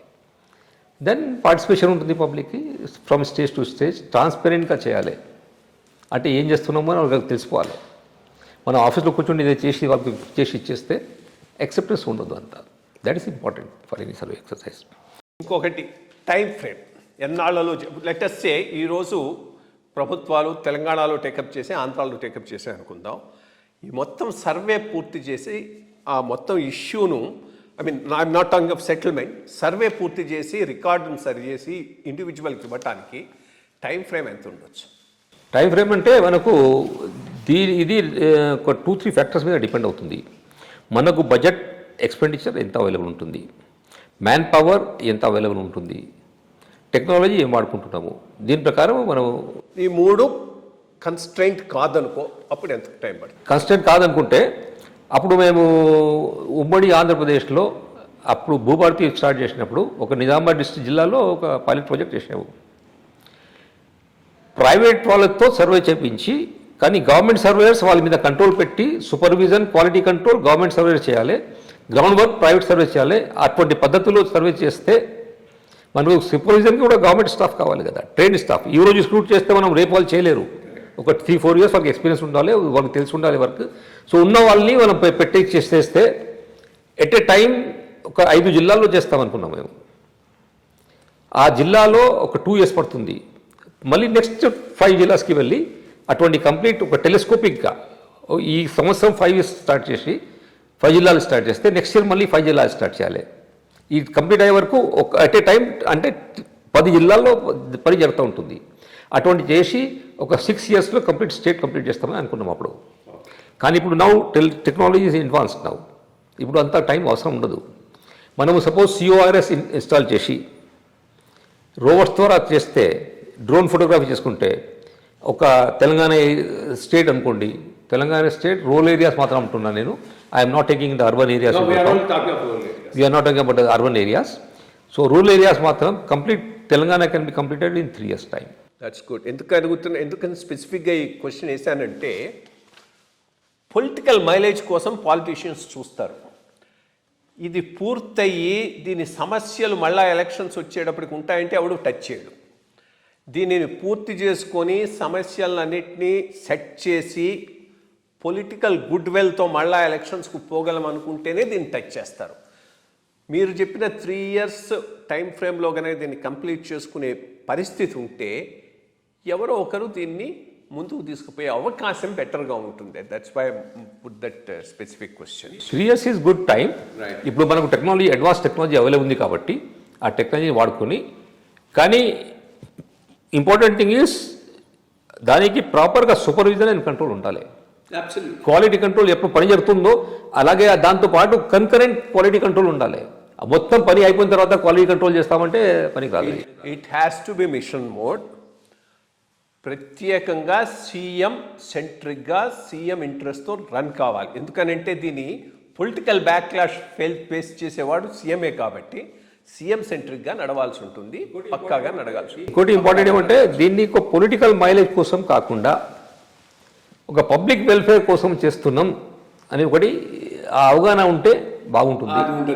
దెన్ పార్టిసిపేషన్ ఉంటుంది పబ్లిక్కి ఫ్రమ్ స్టేజ్ టు స్టేజ్. ట్రాన్స్పరెంట్గా చేయాలి, అంటే ఏం చేస్తున్నామో అని వాళ్ళకి తెలుసుకోవాలి. మనం ఆఫీస్లో కూర్చొని ఇదే చేసి వాళ్ళకి చేసి ఇచ్చేస్తే యాక్సెప్టెన్స్ ఉండదు అంత. That is important for any survey exercise. ఇంకొకటి టైం ఫ్రేమ్ ఎన్నాళ్ళలో లెటెస్ట్ సే ఈరోజు ప్రభుత్వాలు తెలంగాణలో టేకప్ చేసి ఆంధ్రాలో టేకప్ చేసి అనుకుందాం, ఈ మొత్తం సర్వే పూర్తి చేసి ఆ మొత్తం ఇష్యూను I'm not talking of settlement, survey పూర్తి చేసి రికార్డును సరిచేసి ఇండివిజువల్కి ఇవ్వటానికి టైం ఫ్రేమ్ ఎంత ఉండొచ్చు? టైం ఫ్రేమ్ అంటే మనకు ఇది ఒక 2-3 ఫ్యాక్టర్స్ మీద డిపెండ్ అవుతుంది. మనకు బడ్జెట్ ఎక్స్పెండిచర్ ఎంత అవైలబుల్ ఉంటుంది, మ్యాన్ పవర్ ఎంత అవైలబుల్ ఉంటుంది, టెక్నాలజీ ఏం వాడుకుంటున్నాము, దీని ప్రకారం మనం ఈ 3 కన్స్ట్రెయింట్ కాదనుకో, అప్పుడు ఎంత టైం పడుతుంది? కన్స్టెంట్ కాదనుకుంటే అప్పుడు మేము ఉమ్మడి ఆంధ్రప్రదేశ్లో అప్పుడు భూభారతి స్టార్ట్ చేసినప్పుడు ఒక నిజామాబాద్ డిస్ట్రిక్ట్ జిల్లాలో ఒక పైలట్ ప్రాజెక్ట్ చేసాము. ప్రైవేట్ వాళ్ళతో సర్వే చేయించి, కానీ గవర్నమెంట్ సర్వేయర్స్ వాళ్ళ మీద కంట్రోల్ పెట్టి supervision, quality control government survey చేయాలి, గ్రౌండ్ వర్క్ ప్రైవేట్ సర్వే చేయాలి. అటువంటి పద్ధతిలో సర్వే చేస్తే మనకు సూపర్విజన్కి కూడా గవర్నమెంట్ స్టాఫ్ కావాలి కదా, ట్రైన్డ్ స్టాఫ్. ఈ రోజు స్క్రూట్ చేస్తే మనం రేపు వాళ్ళు చేయలేరు. ఒక 3-4 years వాళ్ళకి ఎక్స్పీరియన్స్ ఉండాలి, వాళ్ళకి తెలిసి ఉండాలి వర్క్. సో ఉన్న వాళ్ళని మనం పెట్టి చేసేస్తే ఎట్ ఏ టైం ఒక 5 జిల్లాల్లో చేస్తామనుకున్నాం మేము. ఆ జిల్లాలో ఒక 2 years పడుతుంది. మళ్ళీ నెక్స్ట్ 5 జిల్లాస్కి వెళ్ళి అటువంటి కంప్లీట్ ఒక టెలిస్కోపిక్గా ఈ సంవత్సరం 5 years స్టార్ట్ చేసి 5 జిల్లాలు స్టార్ట్ చేస్తే నెక్స్ట్ ఇయర్ మళ్ళీ 5 జిల్లాలు స్టార్ట్ చేయాలి. ఈ కంప్లీట్ అయ్యే వరకు ఒక అట్ ఏ టైం అంటే 10 జిల్లాల్లో పని జరుగుతూ ఉంటుంది. అటువంటి చేసి ఒక 6 yearsలో కంప్లీట్ స్టేట్ కంప్లీట్ చేస్తామని అనుకున్నాం అప్పుడు. కానీ ఇప్పుడు now technology is advanced now, ఇప్పుడు అంత టైం అవసరం ఉండదు. మనము సపోజ్ CORS ఇన్స్టాల్ చేసి రోవర్స్ ద్వారా చేస్తే, డ్రోన్ ఫోటోగ్రఫీ చేసుకుంటే, ఒక తెలంగాణ స్టేట్ అనుకోండి, తెలంగాణ స్టేట్ రూరల్ ఏరియాస్ మాత్రం అంటున్నాను నేను. I'm not taking the urban areas, we're not talking about the urban areas. So rural areas మాత్రం complete Telangana can be completed in 3 years time. That's good. ఎందుకని స్పెసిఫిక్గా ఈ క్వశ్చన్ వేసానంటే, పొలిటికల్ మైలేజ్ కోసం politicians చూస్తారు. ఇది పూర్తయ్యి దీని సమస్యలు మళ్ళా ఎలక్షన్స్ వచ్చేటప్పటికి ఉంటాయంటే ఎవడు టచ్ చేయడు. దీనిని పూర్తి చేసుకొని సమస్యలన్నింటినీ సెట్ చేసి పొలిటికల్ గుడ్ విల్తో మళ్ళా ఎలక్షన్స్కు పోగలం అనుకుంటేనే దీన్ని టచ్ చేస్తారు. మీరు చెప్పిన 3 years టైం ఫ్రేమ్లో కనుక దీన్ని కంప్లీట్ చేసుకునే పరిస్థితి ఉంటే ఎవరో ఒకరు దీన్ని ముందుకు తీసుకుపోయే అవకాశం బెటర్గా ఉంటుంది. That's why put that specific question. 3 years is good time. ఇప్పుడు మనకు టెక్నాలజీ, అడ్వాన్స్ టెక్నాలజీ అవైలబుల్ ఉంది కాబట్టి ఆ టెక్నాలజీ వాడుకొని, కానీ ఇంపార్టెంట్ థింగ్ ఈజ్ దానికి ప్రాపర్గా సూపర్విజన్ అండ్ కంట్రోల్ ఉండాలి. క్వాలిటీ కంట్రోల్ ఎప్పుడు పని జరుగుతుందో అలాగే దాంతోపాటు కన్కరెంట్ క్వాలిటీ కంట్రోల్ ఉండాలి. మొత్తం పని అయిపోయిన తర్వాత క్వాలిటీ కంట్రోల్ చేస్తామంటే పని కాదు. It has to be mission mode. ప్రత్యేకంగా సీఎం సెంట్రిక్గా సీఎం ఇంట్రెస్ట్తో రన్ కావాలి. ఎందుకనంటే దీన్ని పొలిటికల్ బ్యాక్లాష్ ఫేస్ చేసేవాడు సీఎంఏ కాబట్టి సీఎం సెంట్రిక్గా నడవాల్సి ఉంటుంది, పక్కాగా నడగాల్సి ఉంటుంది. ఇంకోటి ఇంపార్టెంట్ ఏమంటే దీన్ని ఒక పొలిటికల్ మైలేజ్ కోసం కాకుండా ఒక పబ్లిక్ వెల్ఫేర్ కోసం చేస్తున్నాం అని ఒకటి ఆ అవగాహన ఉంటే బాగుంటుంది.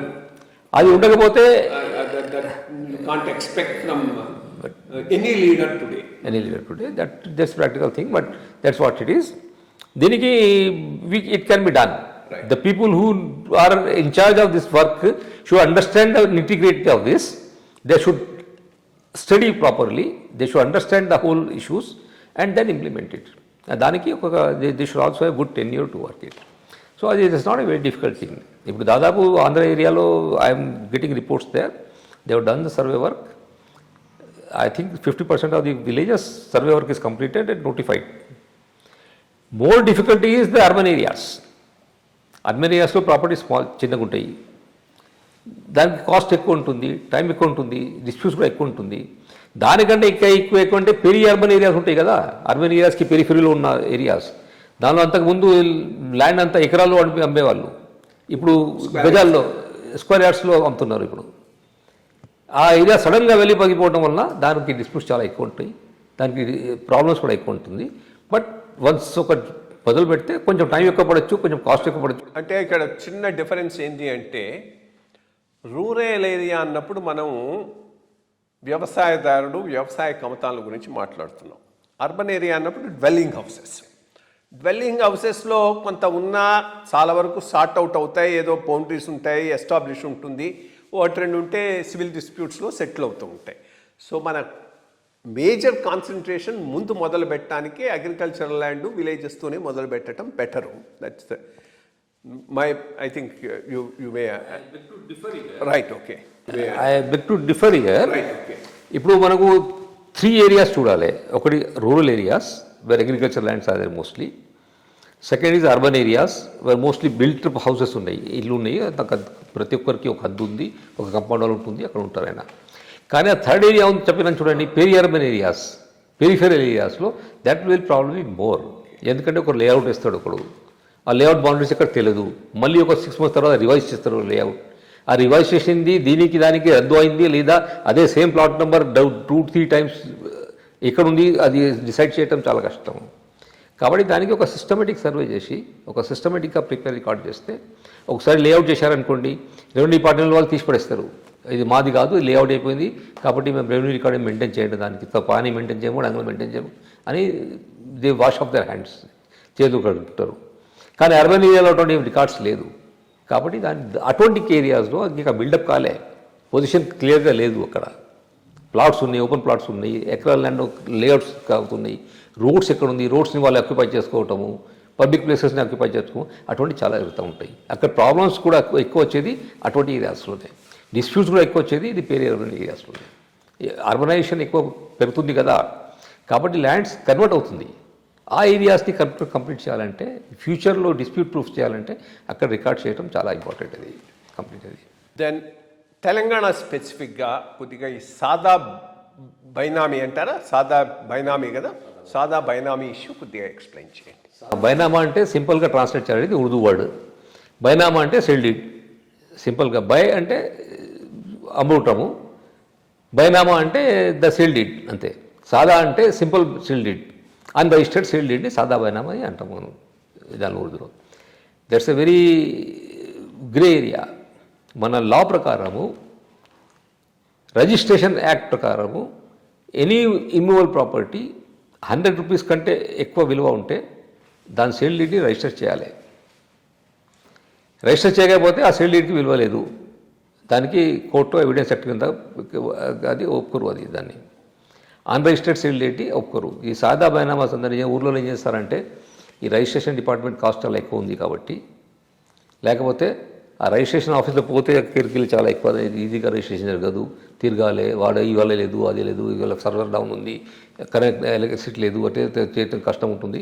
అది ఉండకపోతే can't expect from any leader today. That's practical thing, but that's what it is. దీనికి it can be done. Right. The people who are in charge of this work should understand the nitty-gritty of this. They should study properly. They should understand the whole issues and then implement it. దానికి they should also have good tenure to work it. So it is not a very difficult thing. ఇప్పుడు దాదాపు ఆంధ్ర ఏరియాలో I'm getting reports there. They have done the survey work. I think 50% of the villages survey work is completed and notified. More difficulty is the urban areas. Urban areas లో property small చిన్నగా ఉంటాయి, దానికి cost ఎక్కువ ఉంటుంది, time ఎక్కువ ఉంటుంది, disputes కూడా ఎక్కువ ఉంటుంది. దానికంటే ఎక్కువ అంటే పెరి అర్బన్ ఏరియాస్ ఉంటాయి కదా, అర్బన్ ఏరియాస్కి పెరిఫెరీలో ఉన్న ఏరియాస్. దానిలో అంతకుముందు ల్యాండ్ అంతా ఎకరాల్లో అమ్మేవాళ్ళు, ఇప్పుడు గజాల్లో స్క్వేర్ యార్డ్స్లో అమ్ముతున్నారు. ఇప్పుడు ఆ ఏరియా సడన్గా వెళ్ళి పగిపోవడం వల్ల దానికి డిస్ప్యూట్స్ చాలా ఎక్కువ ఉంటాయి, దానికి ప్రాబ్లమ్స్ కూడా ఎక్కువ ఉంటుంది. బట్ వన్స్ ఒక మొదలు పెడితే కొంచెం టైం ఎక్కువ పడవచ్చు, కొంచెం కాస్ట్ ఎక్కువ పడవచ్చు. అంటే ఇక్కడ చిన్న డిఫరెన్స్ ఏంటి అంటే రూరల్ ఏరియా అన్నప్పుడు మనం వ్యవసాయదారుడు వ్యవసాయ కమతాల గురించి మాట్లాడుతున్నాం. అర్బన్ ఏరియా అన్నప్పుడు డ్వెల్లింగ్ హౌసెస్లో కొంత ఉన్నా చాలా వరకు సార్ట్ అవుట్ అవుతాయి, ఏదో బౌండరీస్ ఉంటాయి, ఎస్టాబ్లిష్ ఉంటుంది, ఒకటి రెండు ఉంటే సివిల్ డిస్ప్యూట్స్లో సెటిల్ అవుతూ ఉంటాయి. సో మన మేజర్ కాన్సన్ట్రేషన్ ముందు మొదలు పెట్టడానికి అగ్రికల్చరల్ ల్యాండ్ విలేజెస్తోనే మొదలు పెట్టడం better. That's my I think you may right. Okay, I beg to differ here. ఇప్పుడు మనకు 3 ఏరియాస్ చూడాలి. ఒకటి rural areas where agriculture lands are there mostly. Second is urban areas where mostly built up houses ఉన్నాయి, ఇల్లు ఉన్నాయి, ప్రతి ఒక్కరికి ఒక హద్దు ఉంది, ఒక కంపౌండ్ వాల్ ఉంటుంది, అక్కడ ఉంటారు ఆయన. కానీ ఆ థర్డ్ ఏరియా ఉంది చెప్పినాను చూడండి, పెరి అర్బన్ ఏరియాస్, పెరిఫెరల్ ఏరియాస్లో దట్ విల్ ప్రాబ్లమ్ మోర్. ఎందుకంటే ఒక లేఅవుట్ వేస్తాడు ఒకడు, ఆ లేఅవుట్ బౌండరీస్ ఎక్కడ తెలియదు, మళ్ళీ ఒక 6 months తర్వాత రివైజ్ చేస్తారు లేఅవుట్. ఆ రివైజ్ చేసింది దీనికి దానికి రద్దు అయింది లేదా అదే సేమ్ ప్లాట్ నెంబర్ 2-3 times ఎక్కడుంది అది డిసైడ్ చేయడం చాలా కష్టం. కాబట్టి దానికి ఒక సిస్టమేటిక్ సర్వే చేసి ఒక సిస్టమేటిక్గా ప్రిపేర్ రికార్డ్ చేస్తే, ఒకసారి లేఅవుట్ చేశారనుకోండి, రెవెన్యూ డిపార్ట్మెంట్ వాళ్ళు తీసి పడేస్తారు, ఇది మాది కాదు, లేఅవుట్ అయిపోయింది కాబట్టి మేము రెవెన్యూ రికార్డ్ మెయింటైన్ చేయండి, దానికి పానీ మెయింటైన్ చేయము, డంగులు మెయింటైన్ చేయము అని they wash of their hands, చేతులు కడుగుతారు. కానీ అర్బన్ ఏరియాలో అటువంటి రికార్డ్స్ లేదు. కాబట్టి అటువంటి ఏరియాస్లో ఇంకా బిల్డప్ కాలే, పొజిషన్ క్లియర్గా లేదు, అక్కడ ప్లాట్స్ ఉన్నాయి, ఓపెన్ ప్లాట్స్ ఉన్నాయి, ఎకరాల ల్యాండ్ లేఅవుట్స్ అవుతున్నాయి, రోడ్స్ ఎక్కడ ఉంది, రోడ్స్ని వాళ్ళు ఆక్యుపై చేసుకోవటము, పబ్లిక్ ప్లేసెస్ని ఆక్యుపై చేసుకోవడం, అటువంటి చాలా జరుగుతూ ఉంటాయి. అక్కడ ప్రాబ్లమ్స్ కూడా ఎక్కువ వచ్చేది అటువంటి ఏరియాస్లోనే, డిస్ప్యూట్స్ కూడా ఎక్కువ వచ్చేది ఇది పేరు అర్బన్ ఏరియాస్లోనే. అర్బనైజేషన్ ఎక్కువ పెరుగుతుంది కదా, కాబట్టి ల్యాండ్స్ కన్వర్ట్ అవుతుంది. ఆ ఏరియాస్ని కంప్లీట్ చేయాలంటే, ఫ్యూచర్లో డిస్ప్యూట్ ప్రూఫ్ చేయాలంటే అక్కడ రికార్డ్ చేయడం చాలా ఇంపార్టెంట్. అది కంప్లీట్. అది దెన్ తెలంగాణ స్పెసిఫిక్గా కొద్దిగా ఈ సాదా బైనామీ అంటారా, సాదా బైనామీ కదా, సాదా బైనామీ ఇష్యూ కొద్దిగా ఎక్స్ప్లెయిన్ చేయండి. బైనామా అంటే సింపుల్గా ట్రాన్స్లేట్ చేయాలి, ఇది ఉర్దూ వర్డ్. బైనామా అంటే సెల్ డీడ్, సింపుల్గా బై అంటే అమ్ముటము, బైనామా అంటే ద సెల్ డీడ్ అంతే. సాదా అంటే simple sale deed, unregistered sale డీడ్ని సాదా బైనామా అని అంటాం మనం దాని ఉర్దూలో. That's a very grey area. మన లా ప్రకారము, రిజిస్ట్రేషన్ యాక్ట్ ప్రకారము ఎనీ ఇమ్మూవల్ ప్రాపర్టీ 100 rupees కంటే ఎక్కువ విలువ ఉంటే దాని సేల్ డీడ్ని రిజిస్టర్ చేయాలి. రిజిస్టర్ చేయకపోతే ఆ సేల్ డీడ్కి విలువ లేదు, దానికి కోర్టు ఎవిడెన్స్ యాక్ట్ కింద అది ఒప్పుకోరు. అది దాన్ని అన్రిజిస్టర్డ్ సేల్ డీడ్ ఒప్పుకోరు. ఈ సాదా బైనామాస్ అందరినీ ఊర్లో ఏం చేస్తారంటే, ఈ రిజిస్ట్రేషన్ డిపార్ట్మెంట్ కాస్ట్ చాలా ఎక్కువ ఉంది కాబట్టి, లేకపోతే ఆ రిజిస్ట్రేషన్ ఆఫీస్లో పోతే కిరికిలు చాలా ఎక్కువ, ఈజీగా రిజిస్ట్రేషన్ జరగదు, తిరగాలి, వాడు ఇవాళ లేదు, అది లేదు, ఇవాళ సర్వర్ డౌన్ ఉంది, కరెక్ట్ ఎలక్ట్రిసిటీ లేదు, అంటే చేయడం కష్టం ఉంటుంది.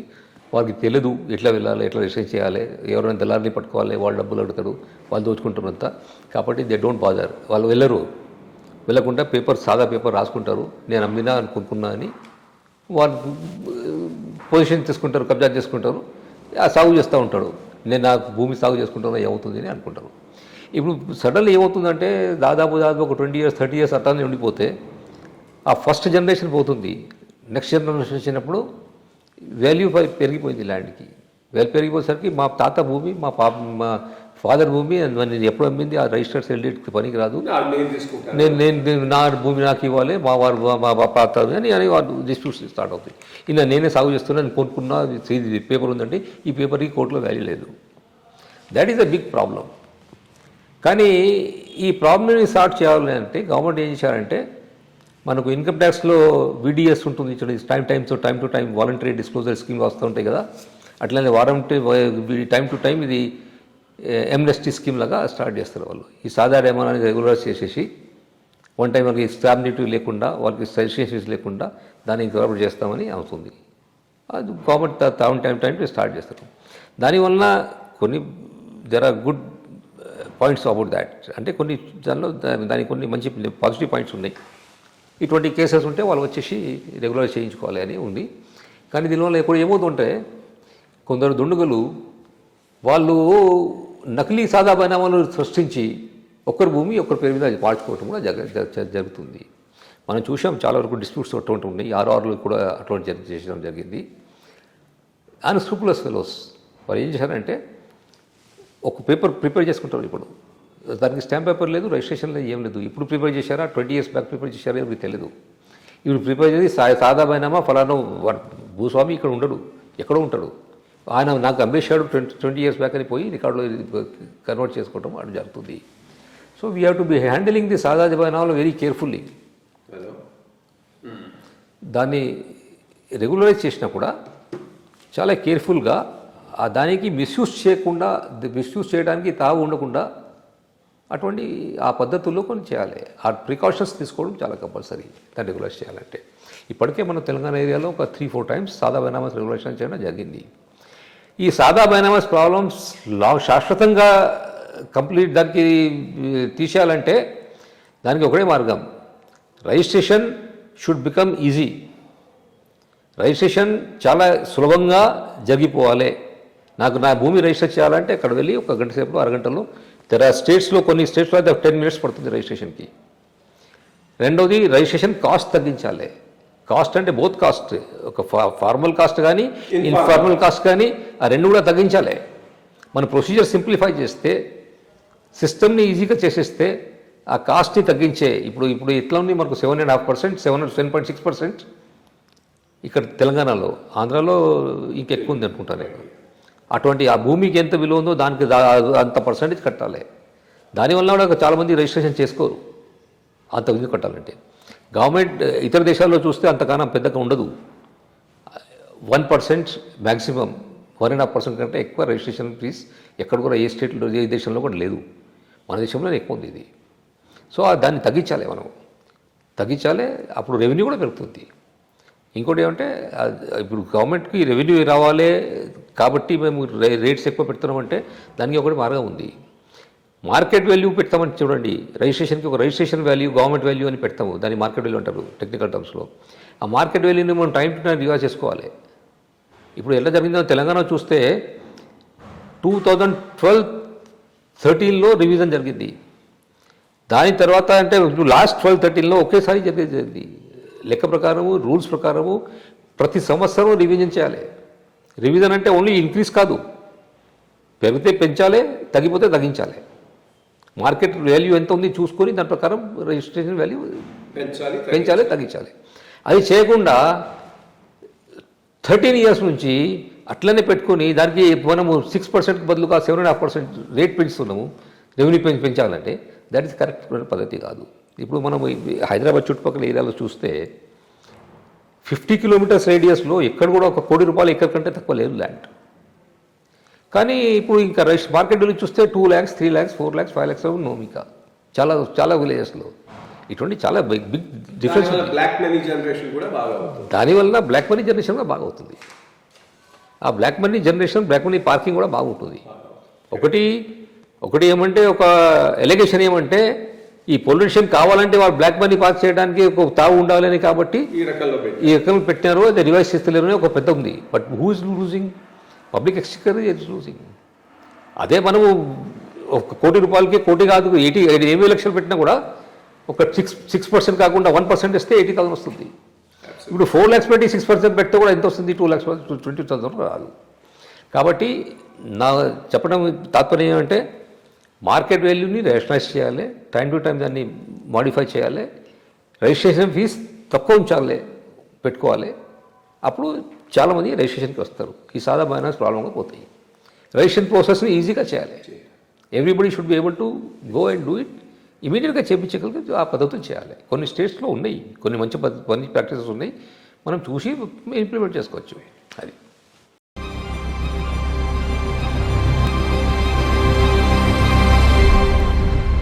వారికి తెలియదు ఎట్లా వెళ్ళాలి, ఎట్లా రిజిస్ట్రేషన్ చేయాలి, ఎవరైనా దళారిని పట్టుకోవాలి, వాళ్ళు డబ్బులు అడుగుతారు, వాళ్ళు దోచుకుంటారంతా. కాబట్టి దే డోంట్ బాదర్, వాళ్ళు వెళ్ళకుండా పేపర్ సాదా పేపర్ రాసుకుంటారు, నేను అమ్మినా అనుకుంటున్నా అని వాళ్ళు పొజిషన్ తీసుకుంటారు, కబ్జా చేసుకుంటారు, ఆ సాగు చేస్తూ ఉంటాడు. నేను నాకు భూమి సాగు చేసుకుంటానో ఏమవుతుంది అని అనుకుంటారు. ఇప్పుడు సడన్లీ ఏమవుతుందంటే దాదాపు ఒక 20 years 30 years అట్టానే ఉండిపోతే ఆ ఫస్ట్ జనరేషన్ పోతుంది. నెక్స్ట్ జనరేషన్ వచ్చినప్పుడు వాల్యూ పెరిగిపోయింది ల్యాండ్కి. వాల్యూ పెరిగిపోయేసరికి మా తాత భూమి, మా ఫాదర్ భూమి నేను ఎప్పుడు అమ్మింది ఆ రిజిస్టర్డ్ సెల్డేట్కి పనికి రాదు, నేను నా భూమి నాకు ఇవ్వాలి, మా పాత అని వాళ్ళు డిస్ప్యూట్స్ స్టార్ట్ అవుతాయి. ఇలా నేనే సాగు చేస్తున్నా, నేను కొనుక్కున్నా, పేపర్ ఉందంటే ఈ పేపర్కి కోర్టులో వాల్యూ లేదు. That is a big problem. కానీ ఈ ప్రాబ్లమ్ని సాల్వ్ చేయాలి అంటే గవర్నమెంట్ ఏం చేశారంటే, మనకు ఇన్కమ్ ట్యాక్స్లో VDS ఉంటుంది, time to time voluntary disclosure scheme వస్తూ ఉంటాయి కదా, అట్లనే టైం టు టైం ఇది ఎమ్నెస్టీ స్కీమ్ లాగా స్టార్ట్ చేస్తారు వాళ్ళు. ఈ సాధారణ ఏమైనా రెగ్యులరైజ్ చేసేసి వన్ టైం వాళ్ళకి స్టాంప్ డ్యూటీ లేకుండా, వాళ్ళకి సజెషన్స్ లేకుండా దాన్ని గవర్నమెంట్ చేస్తామని అవుతుంది. అది గవర్నమెంట్ టైం స్టార్ట్ చేస్తారు. దానివల్ల కొన్ని there are good points about that. అంటే కొన్ని దానికి కొన్ని మంచి పాజిటివ్ పాయింట్స్ ఉన్నాయి. ఇటువంటి కేసెస్ ఉంటే వాళ్ళు వచ్చేసి రెగ్యులర్ చేయించుకోవాలి అని ఉంది. కానీ దీనివల్ల ఇప్పుడు ఏమవుతుంటే కొందరు దుండగులు వాళ్ళు నకిలీ సాదా బైనామాలు సృష్టించి ఒక్కరి భూమి ఒక్కరి పేరు మీద మార్చుకోవటం కూడా జరుగుతుంది. మనం చూసాం చాలా వరకు డిస్ప్యూట్స్ అటువంటి ఉన్నాయి. RRలు కూడా అటువంటి చేయడం జరిగింది. అన్స్క్రూపులస్ ఫెలోస్ వాళ్ళు ఏం చేశారంటే ఒక పేపర్ ప్రిపేర్ చేసుకుంటారు. ఇప్పుడు దానికి స్టాంప్ పేపర్ లేదు, రిజిస్ట్రేషన్ లేదు, ఏం లేదు. ఇప్పుడు ప్రిపేర్ చేశారా, 20 years బ్యాక్ ప్రిపేర్ చేశారా ఎవరికి తెలియదు. ఇప్పుడు ప్రిపేర్ చేసి సాదా బైనామా ఫలానా భూస్వామి ఇక్కడ ఉండడు, ఎక్కడో ఉంటాడు, ఆయన నాకు అమ్మేశాడు 20 years బ్యాక్ అని పోయి రికార్డులో కన్వర్ట్ చేసుకోవటం అది జరుగుతుంది. So we have to be handling the సాదా బైనామాలు వెరీ కేర్ఫుల్లీ. దాన్ని రెగ్యులరైజ్ చేసినా కూడా చాలా కేర్ఫుల్గా దానికి మిస్యూజ్ చేయడానికి తావు ఉండకుండా అటువంటి ఆ పద్ధతుల్లో కొన్ని చేయాలి. ఆ ప్రికాషన్స్ తీసుకోవడం చాలా కంపల్సరీ దాన్ని రెగ్యులైజ్ చేయాలంటే. ఇప్పటికే మన తెలంగాణ ఏరియాలో ఒక 3-4 times సాదా బైనామాస్ రెగ్యులేషన్ చేయడం జరిగింది. ఈ సాదా బైనామాస్ ప్రాబ్లమ్స్ శాశ్వతంగా కంప్లీట్ దానికి తీసేయాలంటే దానికి ఒకటే మార్గం, registration should become easy. Registration చాలా సులభంగా జరిగిపోవాలి. నాకు నా భూమి రిజిస్టర్ చేయాలంటే అక్కడ వెళ్ళి ఒక గంట సేపులో అరగంటలో స్టేట్స్లో కొన్ని స్టేట్స్లో అయితే 10 minutes పడుతుంది రిజిస్ట్రేషన్కి. రెండవది రిజిస్ట్రేషన్ కాస్ట్ తగ్గించాలి. కాస్ట్ అంటే బోత్ కాస్ట్, ఒక ఫార్మల్ కాస్ట్ కానీ ఇన్ఫార్మల్ కాస్ట్ కానీ ఆ రెండు కూడా తగ్గించాలి. మన ప్రొసీజర్ సింప్లిఫై చేస్తే, సిస్టమ్ని ఈజీగా చేసేస్తే ఆ కాస్ట్ని తగ్గించే ఇప్పుడు ఎట్లా ఉంది మనకు 7.5%, 7.6% ఇక్కడ తెలంగాణలో, ఆంధ్రాలో ఇంకెక్కువ ఉంది అనుకుంటా నేను. అటువంటి ఆ భూమికి ఎంత విలువ ఉందో దానికి అంత పర్సెంటేజ్ కట్టాలి. దానివల్ల కూడా చాలామంది రిజిస్ట్రేషన్ చేసుకోరు అంత విలువ కట్టాలంటే. గవర్నమెంట్ ఇతర దేశాల్లో చూస్తే అంతగానం పెద్దగా ఉండదు, 1% మ్యాక్సిమం, 1.5% కంటే ఎక్కువ రిజిస్ట్రేషన్ ఫీజ్ ఎక్కడ కూడా ఏ స్టేట్లో ఏ దేశంలో కూడా లేదు. మన దేశంలోనే ఎక్కువ ఉంది ఇది. సో దాన్ని తగ్గించాలి, మనం తగ్గించాలి, అప్పుడు రెవెన్యూ కూడా పెరుగుతుంది. ఇంకోటి ఏమంటే ఇప్పుడు గవర్నమెంట్కి రెవెన్యూ రావాలి కాబట్టి మేము రేట్స్ ఎక్కువ పెడుతున్నామంటే దానికి ఒకటి మార్గం ఉంది. మార్కెట్ వాల్యూ పెడతామని చూడండి, రిజిస్ట్రేషన్కి ఒక రిజిస్ట్రేషన్ వాల్యూ, గవర్నమెంట్ వాల్యూ అని పెడతాము, దాన్ని మార్కెట్ వాల్యూ అంటారు టెక్నికల్ టర్మ్స్లో. ఆ మార్కెట్ వాల్యూని మనం టైం టు టైం రివాజ్ చేసుకోవాలి. ఇప్పుడు ఎలా జరిగిందో తెలంగాణ చూస్తే 2012-13లో రివిజన్ జరిగింది. దాని తర్వాత అంటే లాస్ట్ 12-13లో ఒకేసారి జరిగింది. లెక్క ప్రకారము, రూల్స్ ప్రకారము ప్రతి సంవత్సరం రివిజన్ చేయాలి. రివిజన్ అంటే ఓన్లీ ఇంక్రీజ్ కాదు, పెరిగితే పెంచాలి, తగ్గిపోతే తగ్గించాలి. మార్కెట్ వాల్యూ ఎంత ఉంది చూసుకొని దాని ప్రకారం రిజిస్ట్రేషన్ వాల్యూ పెంచాలి, తగ్గించాలి. అది చేయకుండా 13 years నుంచి అట్లనే పెట్టుకొని దానికి మనము 6% బదులుగా 7.5% రేట్ పెంచుతున్నాము. రెవెన్యూ పెంచాలంటే దట్ ఈస్ కరెక్ట్ పద్ధతి కాదు. ఇప్పుడు మనం హైదరాబాద్ చుట్టుపక్కల ఏరియాలో చూస్తే 50 kilometers రేడియస్లో ఎక్కడ కూడా ఒక ₹1 కోటి ఎక్కడ కంటే తక్కువ లేదు ల్యాండ్. కానీ ఇప్పుడు ఇంకా మార్కెట్ వెళ్ళి చూస్తే 2 lakhs, 3 lakhs, 4 lakhs, 5 lakhs ఉన్నాం ఇంకా చాలా చాలా విలేజెస్లో. ఇటువంటి చాలా big difference. Black money generation కూడా బాగా అవుతుంది. దానివల్ల బ్లాక్ మనీ జనరేషన్ కూడా బాగా అవుతుంది. ఆ black money generation, black money parking కూడా బాగుంటుంది. ఒకటి ఏమంటే ఒక ఎలిగేషన్ ఏమంటే ఈ పొల్యూషన్ కావాలంటే వాళ్ళు బ్లాక్ మనీ పాస్ చేయడానికి ఒక తావు ఉండాలని కాబట్టి ఈ రకంలో పెట్టి ఈ రకంగా పెట్టినారు, అది రివైజ్ చేస్తలేరు అని ఒక పెద్ద ఉంది. But who is losing? Public Exchequer is losing. అదే మనము ఒక కోటి రూపాయలకి, కోటి కాదు 80 లక్షలు పెట్టినా కూడా ఒక 6% కాకుండా 1% ఇస్తే 80,000 వస్తుంది. ఇప్పుడు 4 lakhs పెట్టి 6% పెడితే కూడా ఎంత వస్తుంది? 2 lakhs 20,000 రాదు. కాబట్టి నా చెప్పడం తాత్పర్యం ఏమంటే మార్కెట్ వాల్యూని రేషనలైజ్ చేయాలి, టైం టు టైం దాన్ని మాడిఫై చేయాలి, రిజిస్ట్రేషన్ ఫీజ్ తక్కువ ఉంచాలి, పెట్టుకోవాలి. అప్పుడు చాలామంది రిజిస్ట్రేషన్కి వస్తారు. ఈ సాదా మైనస్ ప్రాబ్లంగా పోతాయి. రిజిస్ట్రేషన్ ప్రాసెస్ని ఈజీగా చేయాలి. Everybody should be able to go and do it. ఇమీడియట్గా చేయించగలిగితే ఆ పద్ధతులు చేయాలి. కొన్ని స్టేట్స్లో ఉన్నాయి, కొన్ని మంచి ప్రాక్టీసెస్ ఉన్నాయి, మనం చూసి ఇంప్లిమెంట్ చేసుకోవచ్చు. అది